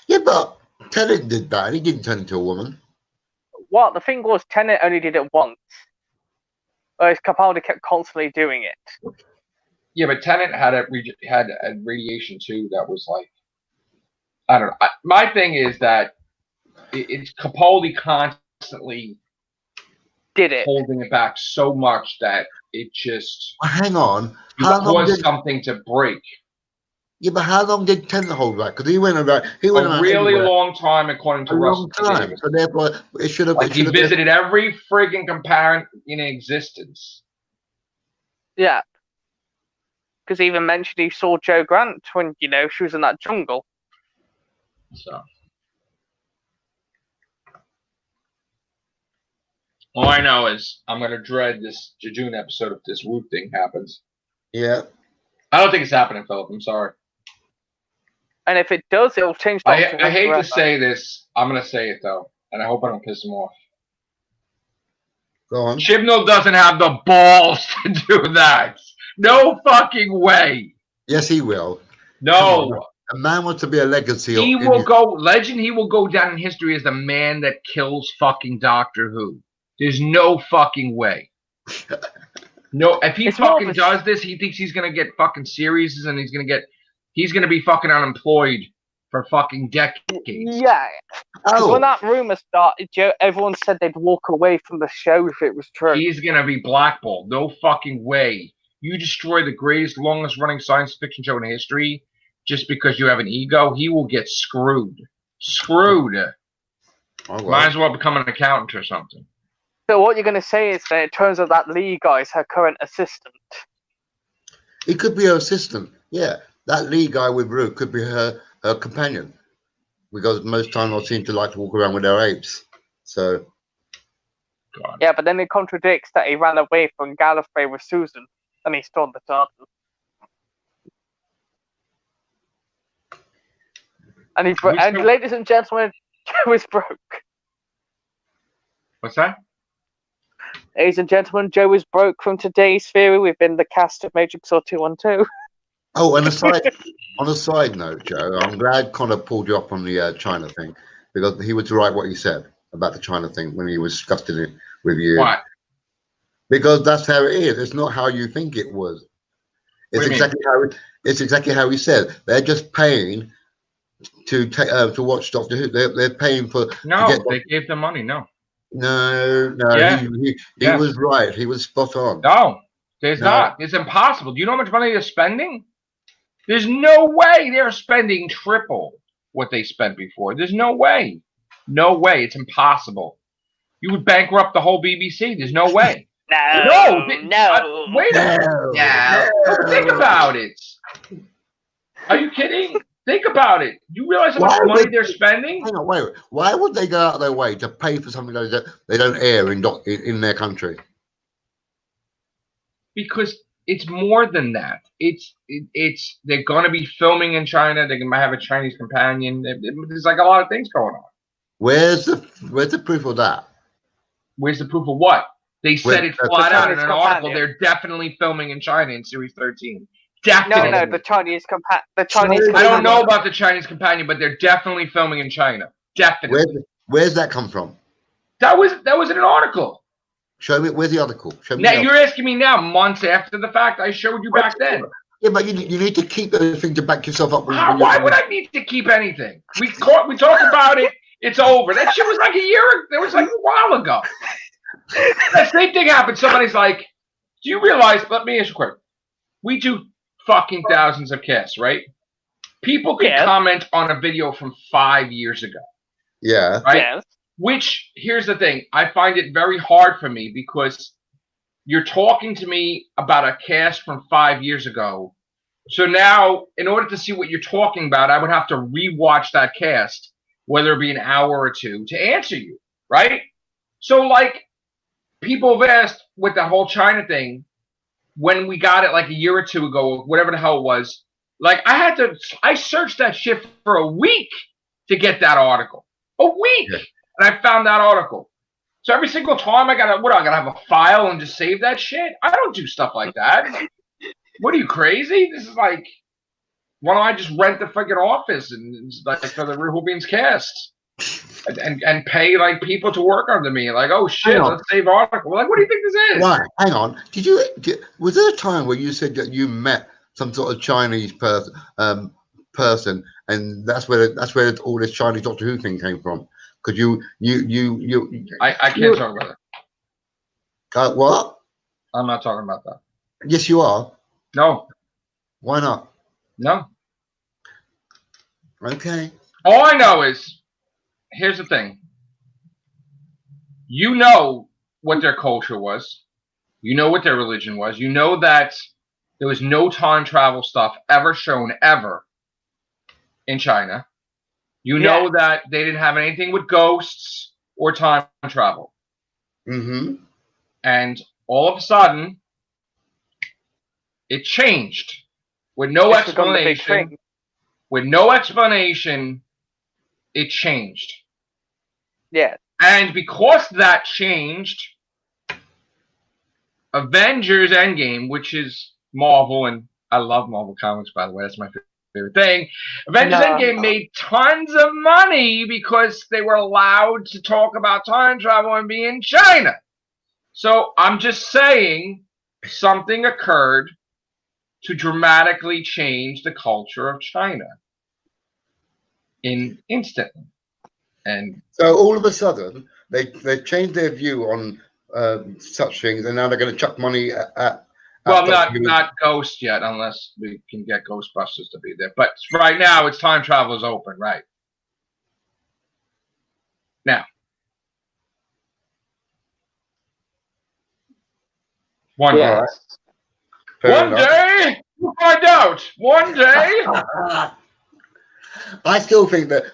Yeah, but Tennant did that. He didn't turn into a woman. Well, the thing was, Tennant only did it once, whereas Capaldi kept constantly doing it. Yeah, but Tennant had a radiation too that was like, I don't know. My thing is that it's Capaldi constantly did it, holding it back so much that it just hang on. How long did something to break? Yeah, but how long did Tennant hold back? Because he went around. He went a really long time, according to Russell. Time. So therefore, it should have. Like he visited every frigging compartment in existence. Yeah, because he even mentioned he saw Joe Grant when she was in that jungle. So. All I know is I'm going to dread this Jejune episode if this Root thing happens. Yeah. I don't think it's happening, Philip. I'm sorry. And if it does, it'll change. I hate to say this. I'm going to say it, though. And I hope I don't piss him off. Go on. Chibnall doesn't have the balls to do that. No fucking way. Yes, he will. No. A man wants to be a legacy. He will go down in history as the man that kills fucking Doctor Who. There's no fucking way. No, if he fucking does this, he thinks he's gonna get fucking series and he's gonna be fucking unemployed for fucking decades. Yeah. When that rumor started, everyone said they'd walk away from the show if it was true. He's gonna be blackballed. No fucking way. You destroy the greatest, longest running science fiction show in history just because you have an ego, he will get screwed. Screwed. Might as well become an accountant or something. So what you're going to say is that it turns out that Lee guy is her current assistant. He could be her assistant. Yeah, that Lee guy with Root could be her companion. Because most times I seem to like to walk around with their apes. So. God. Yeah, but then it contradicts that he ran away from Gallifrey with Susan and he stole the TARDIS. And ladies and gentlemen, Joe is broke. What's that? Ladies and gentlemen, Joe is broke from today's theory. We've been the cast of Matrix or 212. Oh, and on a side note, Joe, I'm glad Connor pulled you up on the China thing because he was right what he said about the China thing when he was discussing it with you. What? Because that's how it is. It's not how you think it was. It's exactly how he said. They're just paying to watch Doctor Who. They're paying for. They gave them money. No. Yeah. He was right. He was spot on. No, there's not. It's impossible. Do you know how much money they're spending? There's no way they're spending triple what they spent before. There's no way. No way. It's impossible. You would bankrupt the whole BBC. There's no way. No. Wait a minute. No. Think about it. Are you kidding? Think about it. You realize how much money they're spending? Hang on, wait. Why would they go out of their way to pay for something that they don't air in their country? Because it's more than that. It's they're going to be filming in China. They're going to have a Chinese companion. There's like a lot of things going on. Where's the proof of that? Where's the proof of what? They said it flat out in an article. They're definitely filming in China in Series 13. Definitely. No, the Chinese companion. I don't know about the Chinese companion, but they're definitely filming in China. Definitely. Where's that come from? That was in an article. Show me. Where's the article? Show me. Now you're asking me now, months after the fact. I showed you back then. Yeah, but you need to keep everything to back yourself up. Why would I need to keep anything? We talk about it It's over. That shit was like a year. It was like a while ago. That same thing happened. Somebody's like, "Do you realize?" Let me ask you a question. We do fucking thousands of casts, right? People can comment on a video from 5 years ago. Yeah. Right? Yes. Which, here's the thing. I find it very hard for me because you're talking to me about a cast from 5 years ago. So now, in order to see what you're talking about, I would have to rewatch that cast, whether it be an hour or two, to answer you, right? So, like, people have asked with the whole China thing, when we got it like a year or two ago, whatever the hell it was, like, I searched that shit for a week to get that article. A week! Yeah. And I found that article. So every single time I gotta have a file and just save that shit? I don't do stuff like that. What are you, crazy? This is like, why don't I just rent the freaking office and like for the Whovians cast and pay like people to work under me? Like, oh shit, let's save article. Like, what do you think this is? Right, hang on. Was there a time where you said that you met some sort of Chinese person, and that's where all this Chinese Doctor Who thing came from? Because I can't talk about that. What? I'm not talking about that. Yes, you are. No. Why not? No. Okay. All I know is, here's the thing. You know what their culture was. You know what their religion was. You know that there was no time travel stuff ever shown ever in China. You know that they didn't have anything with ghosts or time travel. Mm-hmm. And all of a sudden, it changed with no explanation. With no explanation, it changed. Yeah. And because that changed, Avengers Endgame, which is Marvel, and I love Marvel comics, by the way, that's my favorite thing. Avengers Endgame made tons of money because they were allowed to talk about time travel and be in China. So I'm just saying something occurred to dramatically change the culture of China instantly. And so all of a sudden they changed their view on such things, and now they're going to chuck money at well, not Ghost yet, unless we can get Ghostbusters to be there. But right now, it's time travel is open, right? Now, one day we'll find out. One day. I still think that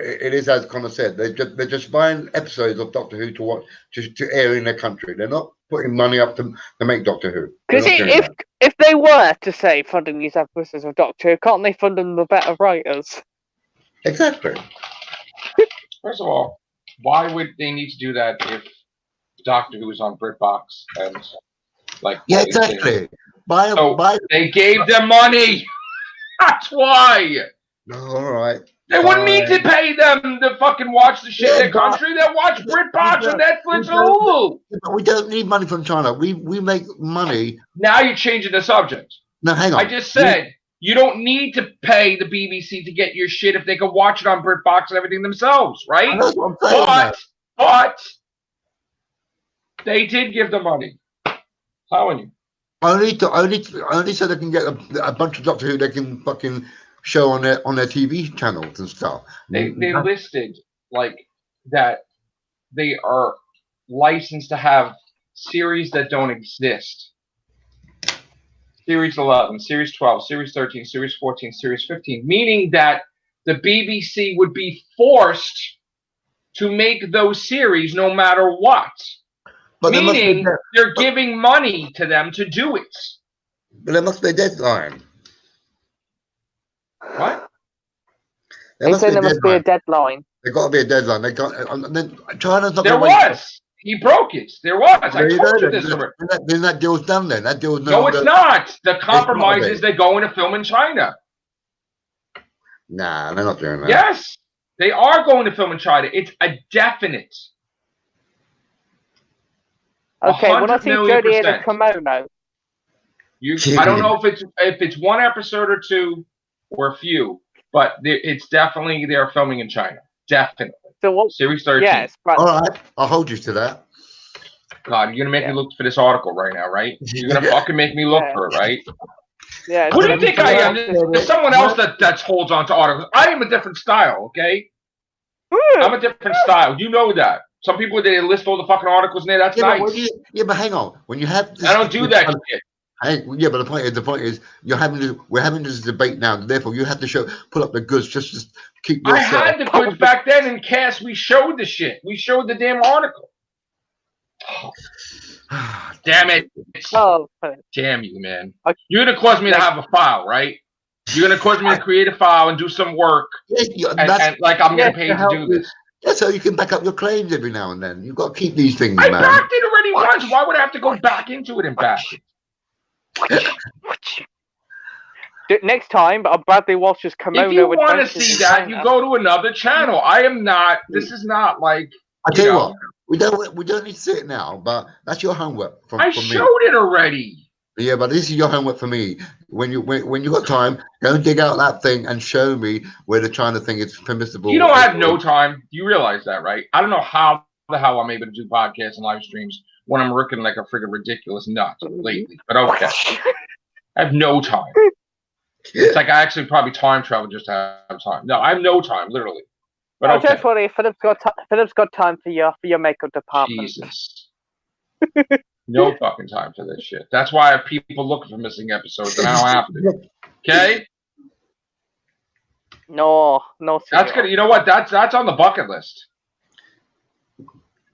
it is, as Connor said, they're just buying episodes of Doctor Who to watch, to air in their country. They're not putting money up to make Doctor Who. Because if they were to say funding these episodes of Doctor Who, can't they fund them the better writers? Exactly. First of all, why would they need to do that if Doctor Who is on BritBox and like? Yeah, exactly. They gave them money. That's why. All right. They wouldn't need to pay them to fucking watch the shit in their country. They'll watch BritBox and Netflix and Hulu. We don't need money from China. We make money. Now you're changing the subject. No, hang on. I just said you don't need to pay the BBC to get your shit if they can watch it on BritBox and everything themselves, right? That's what I'm saying, but they did give the money. Telling you. Only so they can get a bunch of Doctor Who they can fucking show on their TV channels and stuff. They listed like that they are licensed to have series that don't exist. Series 11, Series 12, Series 13, Series 14, Series 15, meaning that the BBC would be forced to make those series no matter what. But meaning they're giving money to them to do it. But there must be a deadline. What? They say there must be a deadline. There's got to be a deadline. They got. Then China's not. There was. He broke it. There was. I told you this already. Then that deal's done. Then that deal's done. No, it's not. The compromise is they're going to film in China. Nah, they're not doing that. Yes, they are going to film in China. It's a definite. Okay, when I see Jodie in a kimono. I don't know if it's one episode or two or a few, but it's definitely they're filming in China. Definitely. So what? Series 13. Yes, but All right, I'll hold you to that. God, you're gonna make me look for this article right now, right? You're gonna fucking make me look for it, right? yeah. Who so do you that's think I am? correct. There's someone else that holds on to articles. I am a different style, okay? I'm a different style. You know that. Some people, they list all the fucking articles in there. That's Yeah, nice. but hang on. When you have this, I don't do that shit. Yeah, but the point is, we're having this debate now. Therefore, you have to pull up the goods just to keep I yourself. had the goods back then in Cass. We showed the shit. We showed the damn article. Damn it. Oh, Damn you, man. You're going to cause me to have a file, right? You're going to cause me to create a file and do some work. And like I'm getting paid to do this. Yeah, so you can back up your claims every now and then. You've got to keep these things, I man. backed it already once. Why would I have to go back into it and back it? Next time, Bradley Walsh's kimono. If you want to see that, you go to another channel. I am not. This is not like. I tell you what, we don't need to see it now, but that's your homework. I showed it already. Yeah, but this is your homework for me. When you got time, go and dig out that thing and show me where the China thing is permissible. You know, I have no time. You realize that, right? I don't know how the hell I'm able to do podcasts and live streams when I'm working like a freaking ridiculous nut lately. But okay, I have no time. It's like I actually probably time travel just to have time. No, I have no time, literally. But okay. Don't worry, Philip's got time for your makeup department. Jesus. No fucking time for this shit. That's why I have people looking for missing episodes, and I don't have to. Okay? No. That's good. You know what? That's on the bucket list.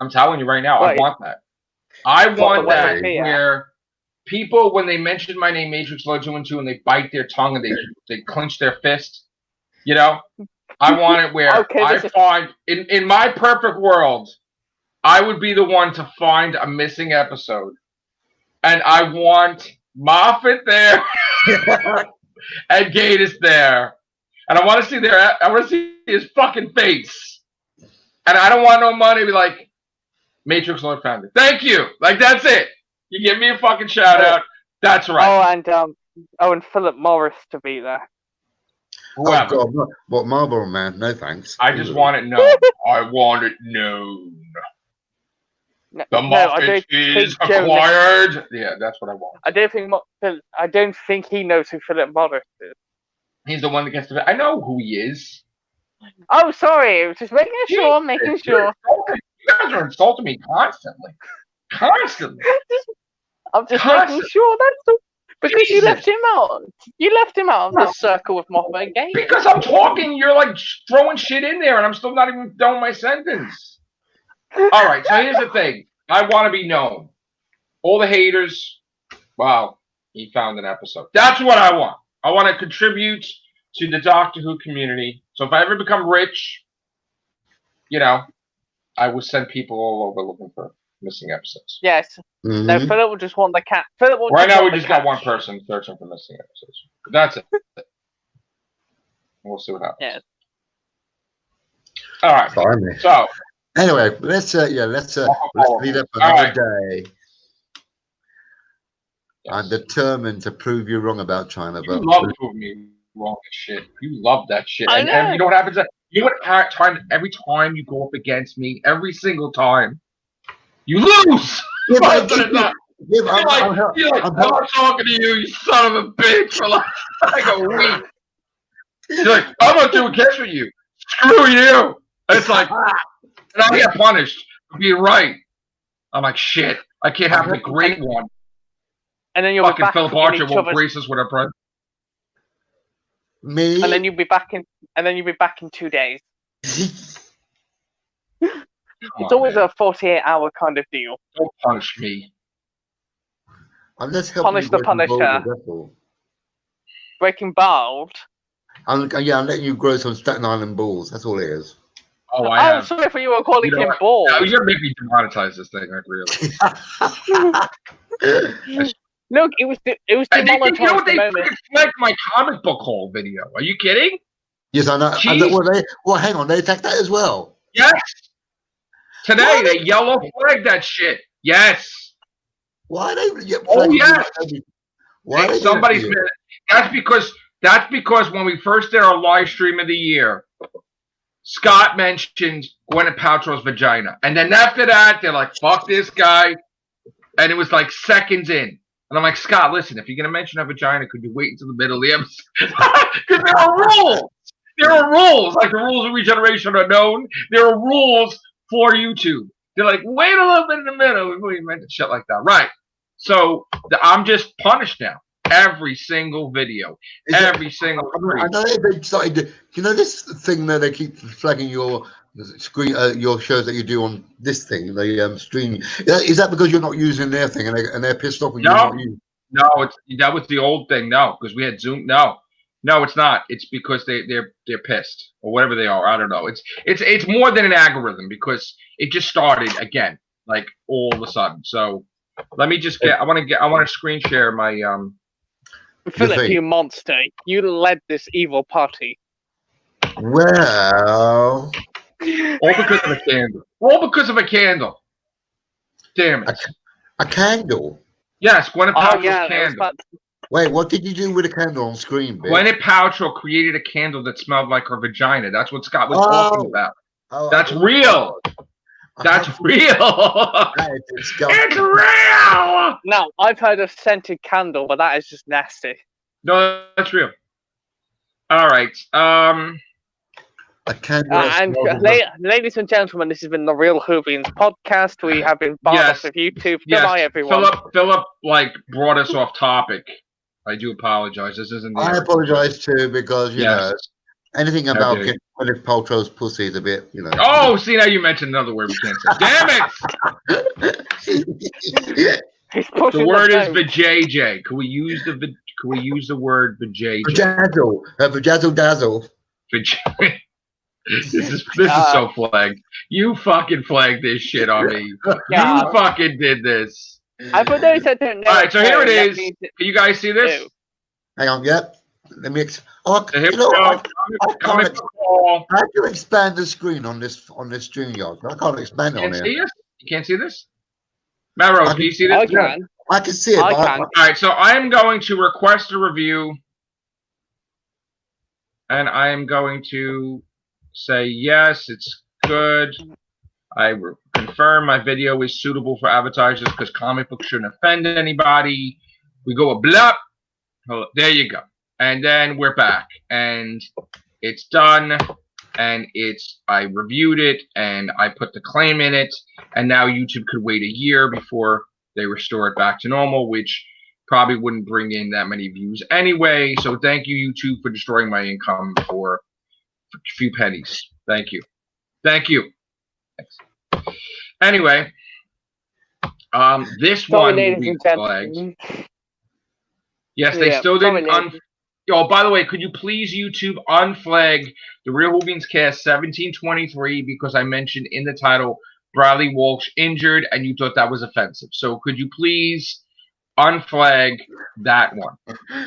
I'm telling you right now, I want that. I want that where people, when they mention my name, Matrix Lord 2 and 2, and they bite their tongue and they clench their fist, you know? I want it where I find, in my perfect world, I would be the one to find a missing episode. And I want Moffat there and Gatiss there. And I want to see his fucking face. And I don't want no money to be like, Matrix Lord found it. Thank you. Like, that's it. You give me a fucking shout out. That's right. And Philip Morris to be there. Whoever. Oh God, what Marlboro Man? No thanks. I just want it known. I want it known. The Moffat is acquired. Yeah, that's what I want. I don't think he knows who Philip Morris is. He's the one that gets to. I know who he is. Oh, sorry. I was just making sure. You guys are insulting me constantly. I'm just making sure that's because you left him out. You left him out of the circle with Moffat again. Because I'm talking, you're like throwing shit in there, and I'm still not even done my sentence. All right, so here's the thing. I want to be known. All the haters, wow, he found an episode. That's what I want. I want to contribute to the Doctor Who community. So if I ever become rich, you know, I will send people all over looking for missing episodes. Yes. Mm-hmm. No, Philip will just want the cat. Right now, we just got one person searching for missing episodes. But that's it. We'll see what happens. Yes. All right. Finally. So. Anyway, let's lead up another day. Yes. I'm determined to prove you wrong about China. You love proving me wrong and shit. You love that shit. And you know what happens? You know what? Every time you go up against me, every single time, you lose. Yeah, I'm talking to you, you son of a bitch, for like a week. You're like, I'm gonna do a catch with you. Screw you. And it's like, and I get punished for being right. I'm like, shit. I can't have the great one. And then you'll fucking be Philip Archer will brace us with a press. Me. And then you'll be back in 2 days. It's always a 48-hour kind of deal. Don't punish me. I'm just punish the Punisher. Breaking Bald. I'm letting you grow some Staten Island balls. That's all it is. Oh, I am. Sorry for you were calling him bald. You're gonna make me demonetize this thing, like really. Look, it was demonetized. You know what they flagged my comic book haul video? Are you kidding? Yes, I know. Hang on, they attacked that as well. Yes. Today they yellow flagged that shit. Yes. Why are they? Oh yes. Why somebody's mad. That's because when we first did our live stream of the year, Scott mentioned Gwyneth Paltrow's vagina. And then after that, they're like, fuck this guy. And it was like seconds in. And I'm like, Scott, listen, if you're going to mention her vagina, could you wait until the middle of the episode? Because there are rules. There are rules. Like the rules of regeneration are known. There are rules for YouTube. They're like, wait a little bit in the middle before you mention shit like that. Right. So I'm just punished now. Every single video. Single I know they started to, you know this thing that they keep flagging your screen, your shows that you do on this thing, the stream. Is that because you're not using their thing and they're pissed off when you're not using? No, that was the old thing. No, because we had Zoom. No, it's not. It's because they're pissed or whatever they are. I don't know. It's more than an algorithm because it just started again, like all of a sudden. So let me just I want to screen share my Philip, you monster! You led this evil party. Well, all because of a candle. All because of a candle. Damn it! A candle. Yes, Gwyneth Paltrow's candle. Wait, what did you do with a candle on screen, babe? Gwyneth Paltrow created a candle that smelled like her vagina. That's what Scott was talking about. That's real. That's real. It's real. No, I've heard of scented candle, but that is just nasty. No, that's real. All right. A candle. And ladies and gentlemen, this has been the Real Whovians podcast. We have been barred off of YouTube. Goodbye, everyone. Philip, like brought us off topic. I do apologize. This isn't. I apologize too because you know anything about Gwyneth Paltrow's pussy is a bit, you know. Oh, see now you mentioned another word we can't say. Damn it! The word is vajayjay. Can we use the word vajayjay? Vajazzle. Vajazzle dazzle. This is so flagged. You fucking flagged this shit on me. Yeah. You fucking did this. I put those I don't know. All right, so here it is. Can you guys see this? Hang on, yep. Let me. I have to expand the screen on this StreamYard. I can't expand it on here. You can't see this? Marrow, can you see this? I can. I can see it. I can. All right, so I am going to request a review, and I am going to say yes, it's good. I confirm my video is suitable for advertisers because comic books shouldn't offend anybody. We go a blop. Oh, there you go. And then we're back. And it's done. And I reviewed it. And I put the claim in it. And now YouTube could wait a year before they restore it back to normal, which probably wouldn't bring in that many views anyway. So thank you, YouTube, for destroying my income for a few pennies. Thank you. Thank you. Thanks. Anyway, this one will be flagged. Yes, they still didn't. Oh, by the way, could you please YouTube unflag the Real Whovians Cast 1723 because I mentioned in the title Bradley Walsh injured and you thought that was offensive. So could you please unflag that one?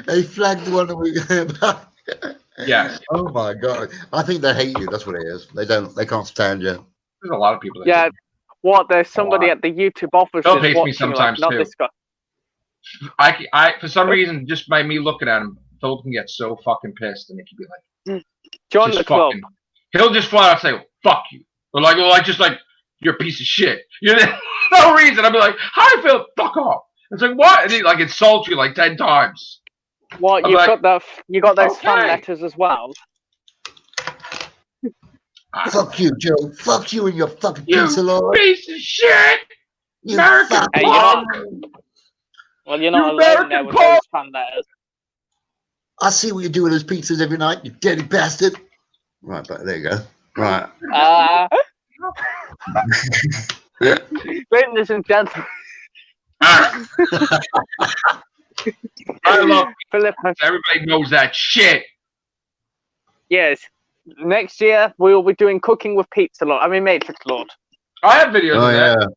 They flagged the one that we about. Yes. Oh my god! I think they hate you. That's what it is. They can't stand you. There's a lot of people. That what? There's somebody at the YouTube office. They'll hate me sometimes too. This guy. I for some reason, just by me looking at him, Philip can get so fucking pissed, and he can be like, "Join the club." He'll just flat out say, "Fuck you," or like you're a piece of shit. You know, no reason. I'll be like, "Hi, Phil, fuck off." It's like what? And he like insults you like 10 times. What you got that? You got those fan letters as well. Fuck you, Joe. Fuck you and your fucking piece of law. Piece of shit. You American Well, you're not alone there with those fan letters. I see what you do with those pizzas every night, you dirty bastard. Right, but there you go. Right. Ladies and gentlemen. I love Philip. Everybody knows that shit. Yes. Next year we will be doing Cooking with Pizza Lord. I mean Matrix Lord. I have videos of that.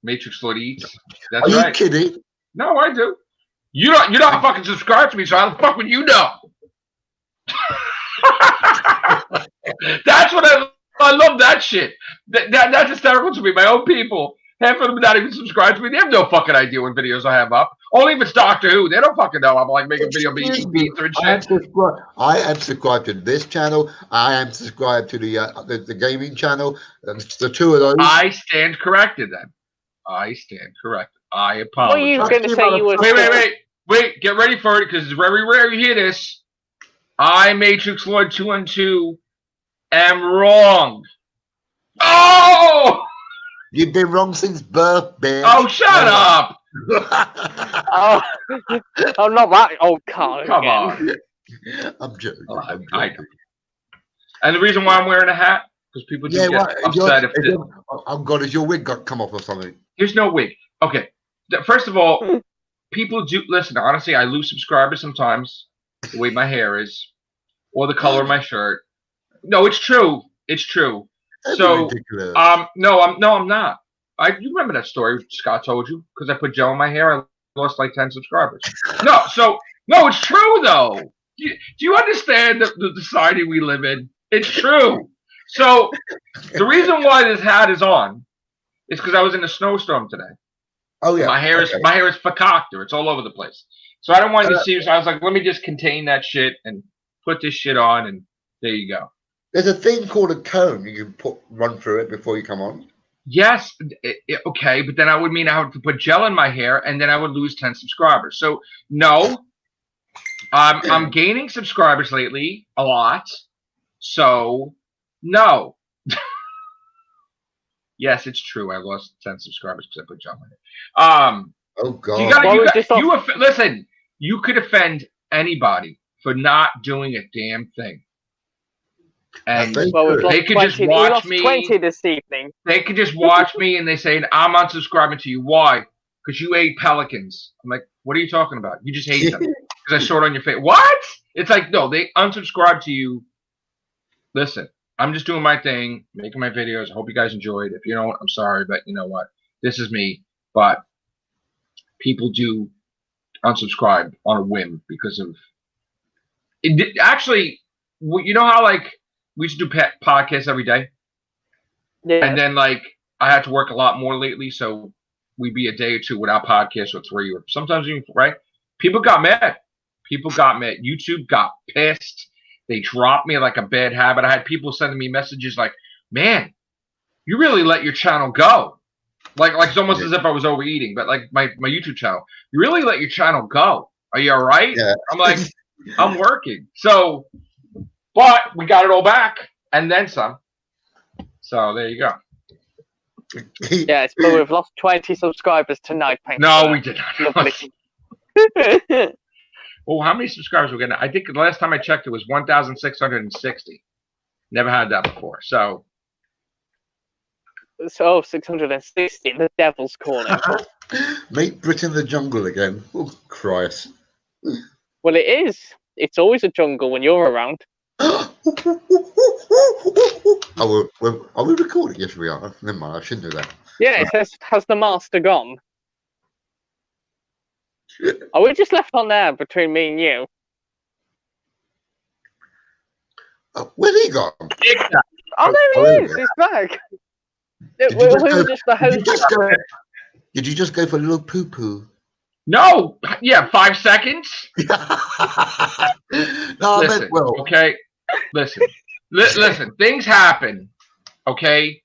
Matrix Lord Eats. That's Are you kidding? No, I do. You're not fucking subscribed to me, so how the fuck would you know? That's what I love that shit. That's hysterical to me. My own people, half of them not even subscribed to me. They have no fucking idea what videos I have up. Only if it's Doctor Who. They don't fucking know. I'm like making video beats and shit. I am subscribed to this channel. I am subscribed to the gaming channel. The two of those. I stand corrected then. I stand corrected. I apologize. What are you going to say? You were wait. Get ready for it because it's very rare you hear this. I, Matrix Lord 212, am wrong. Oh! You've been wrong since birth, bitch. Oh, shut up! oh, not that old car. Come on. I'm joking. I know. And the reason why I'm wearing a hat because people do get upset oh God, has your wig come off or something? There's no wig. Okay. First of all, people do listen. Honestly, I lose subscribers sometimes. The way my hair is, or the color of my shirt. No, it's true. It's true. That'd so, no, I'm not. You remember that story Scott told you because I put gel in my hair. I lost like 10 subscribers. No, it's true though. Do you understand the society we live in? It's true. So the reason why this hat is on is because I was in a snowstorm today. Oh yeah. My hair is fakakter. It's all over the place. So I don't want you to see. So I was like, let me just contain that shit and put this shit on, and there you go. There's a thing called a cone. You can run through it before you come on. Yes, okay, but then I would mean I have to put gel in my hair, and then I would lose 10 subscribers. So no, I'm gaining subscribers lately a lot. So no. Yes, it's true. I lost 10 subscribers because I put gel in it. Oh God! Listen. You could offend anybody for not doing a damn thing. And they could just watch me. 20 this evening. They could just watch me and they say, I'm unsubscribing to you. Why? Because you ate pelicans. I'm like, what are you talking about? You just hate them. Because I saw it on your face. What? It's like, no, they unsubscribe to you. Listen, I'm just doing my thing, making my videos. I hope you guys enjoyed. If you don't, I'm sorry, but you know what? This is me. But people do unsubscribe on a whim because of it. Actually, you know how like we used to do podcasts every day, yeah. And then like I had to work a lot more lately, so we'd be a day or two without podcasts, or 3, or sometimes even right. People got mad. YouTube got pissed. They dropped me like a bad habit. I had people sending me messages like, "Man, you really let your channel go." Like it's almost as if I was overeating, but like my YouTube channel, you really let your channel go. Are you all right? Yeah. I'm like, I'm working. So, but we got it all back and then some. So there you go. Yes, but we've lost 20 subscribers tonight. No, we did not. Well, how many subscribers we're getting? I think the last time I checked, it was 1,660. Never had that before. So 660. The devil's calling. Make Britain the jungle again. Oh, Christ. Well, it is. It's always a jungle when you're around. Are we recording? Yes, we are. Never mind, I shouldn't do that. Yeah, it says, has the master gone? Are we just left on there between me and you? Where's he gone? Oh, there he is. He's back. Did you just go for a little poo-poo? No. Yeah, 5 seconds. No, listen, okay? Listen. Listen, things happen, okay?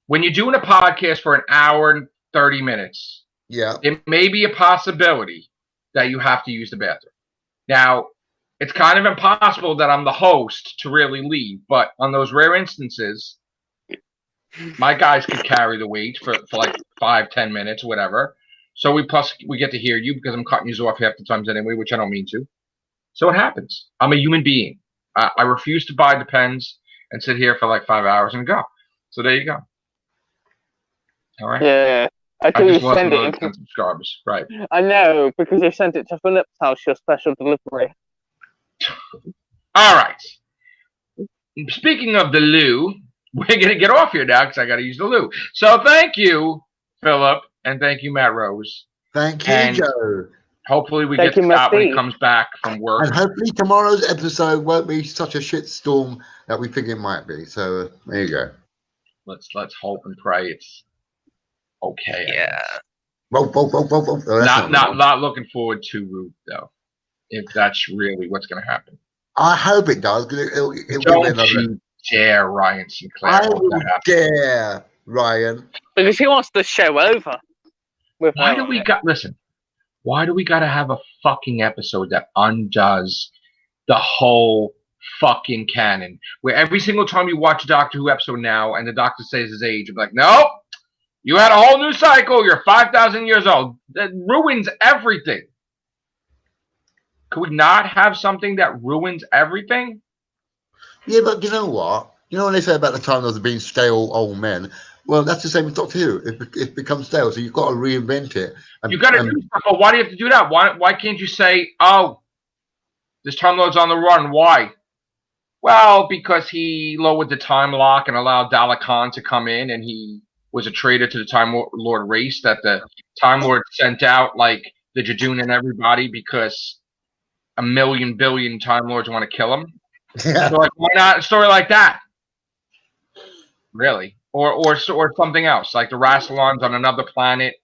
When you're doing a podcast for an hour and 30 minutes, yeah, it may be a possibility that you have to use the bathroom. Now, it's kind of impossible that I'm the host to really leave, but on those rare instances, my guys could carry the weight for like 5-10 minutes, whatever. So we get to hear you because I'm cutting you off half the times anyway, which I don't mean to. So it happens. I'm a human being. I refuse to buy the pens and sit here for like 5 hours and go. So there you go. All right. Yeah. I think you send it in subscribers, right? I know, because you sent it to Philip's house, your special delivery. All right. Speaking of the loo, we're going to get off here now because I got to use the loo. So thank you, Philip, and thank you, Matt Rose. Thank you, Joe. Hopefully we get Scott when he comes back from work. And hopefully tomorrow's episode won't be such a shitstorm that we think it might be. So there you go. Let's hope and pray it's okay. Yeah. Oh, that's Not looking forward to Root though. If that's really what's going to happen. I hope it does, because it'll give it Don't another. you dare, Ryan Sinclair. I will dare, Ryan. Because he wants the show over. Why do we got to have a fucking episode that undoes the whole fucking canon? Where every single time you watch a Doctor Who episode now and the Doctor says his age, you're like, nope, you had a whole new cycle. You're 5,000 years old. That ruins everything. Could we not have something that ruins everything? Yeah, but you know what? You know when they say about the time of being stale old men? Well, that's the same with Doctor Who. It becomes stale, so you've got to reinvent it. You got to do stuff, but why do you have to do that? Why can't you say, oh, this Time Lord's on the run? Why? Well, because he lowered the time lock and allowed Dalek Khan to come in, and he was a traitor to the Time Lord race that the Time Lord sent out, like the Jadoon and everybody, because a million billion Time Lords want to kill him. Yeah. So, like, why not a story like that? Really? Or something else, like the Rassilons on another planet.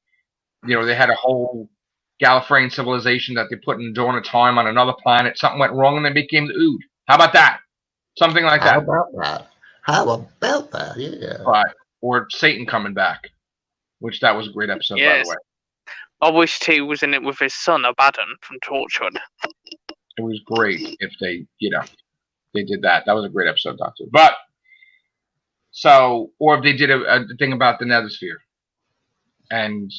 You know, they had a whole Gallifreyan civilization that they put in during a time on another planet. Something went wrong and they became the Ood. How about that? Something like that. How about that? Yeah. Right. Or Satan coming back, which that was a great episode, by the way. I wished he was in it with his son, Abaddon, from Torchwood. It was great if they, they did that. That was a great episode, Doctor. But, or if they did a thing about the Nethersphere. And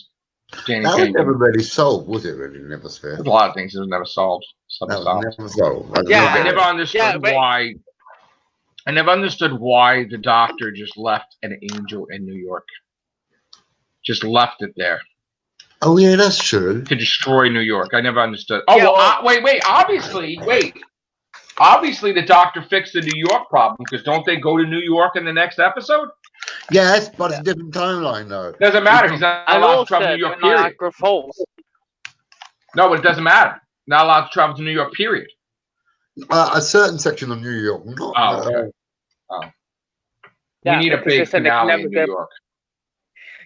Danny that was never really solved, was it, really, the Nethersphere? There's a lot of things that were never solved. Never solved. I never understood why. I never understood why the Doctor just left an angel in New York. Just left it there. Oh, yeah, that's true. To destroy New York. I never understood. Oh, yeah, wait. Obviously, the Doctor fixed the New York problem, because don't they go to New York in the next episode? Yes, but it's a different timeline, though. Doesn't matter. He's not allowed to travel to New York, period. Niagara Falls. No, but it doesn't matter. Not allowed to travel to New York, period. A certain section of New York. Okay. We need a big finale in New York.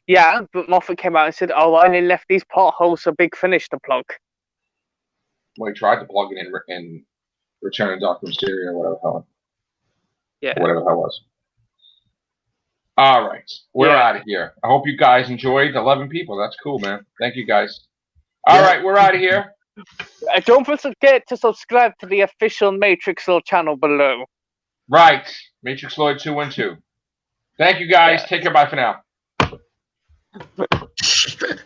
Yeah, but Moffat came out and said, "Oh, I only left these potholes for Big Finish to plug." Well, he tried to plug it in Return of Dr. Mysterio, or whatever the hell. Yeah. Whatever the hell was. All right. We're out of here. I hope you guys enjoyed. 11 people. That's cool, man. Thank you, guys. All right, we're out of here. Don't forget to subscribe to the official Matrix Lord channel below. Right. Matrix Lord 212. Thank you, guys. Take care. Bye for now.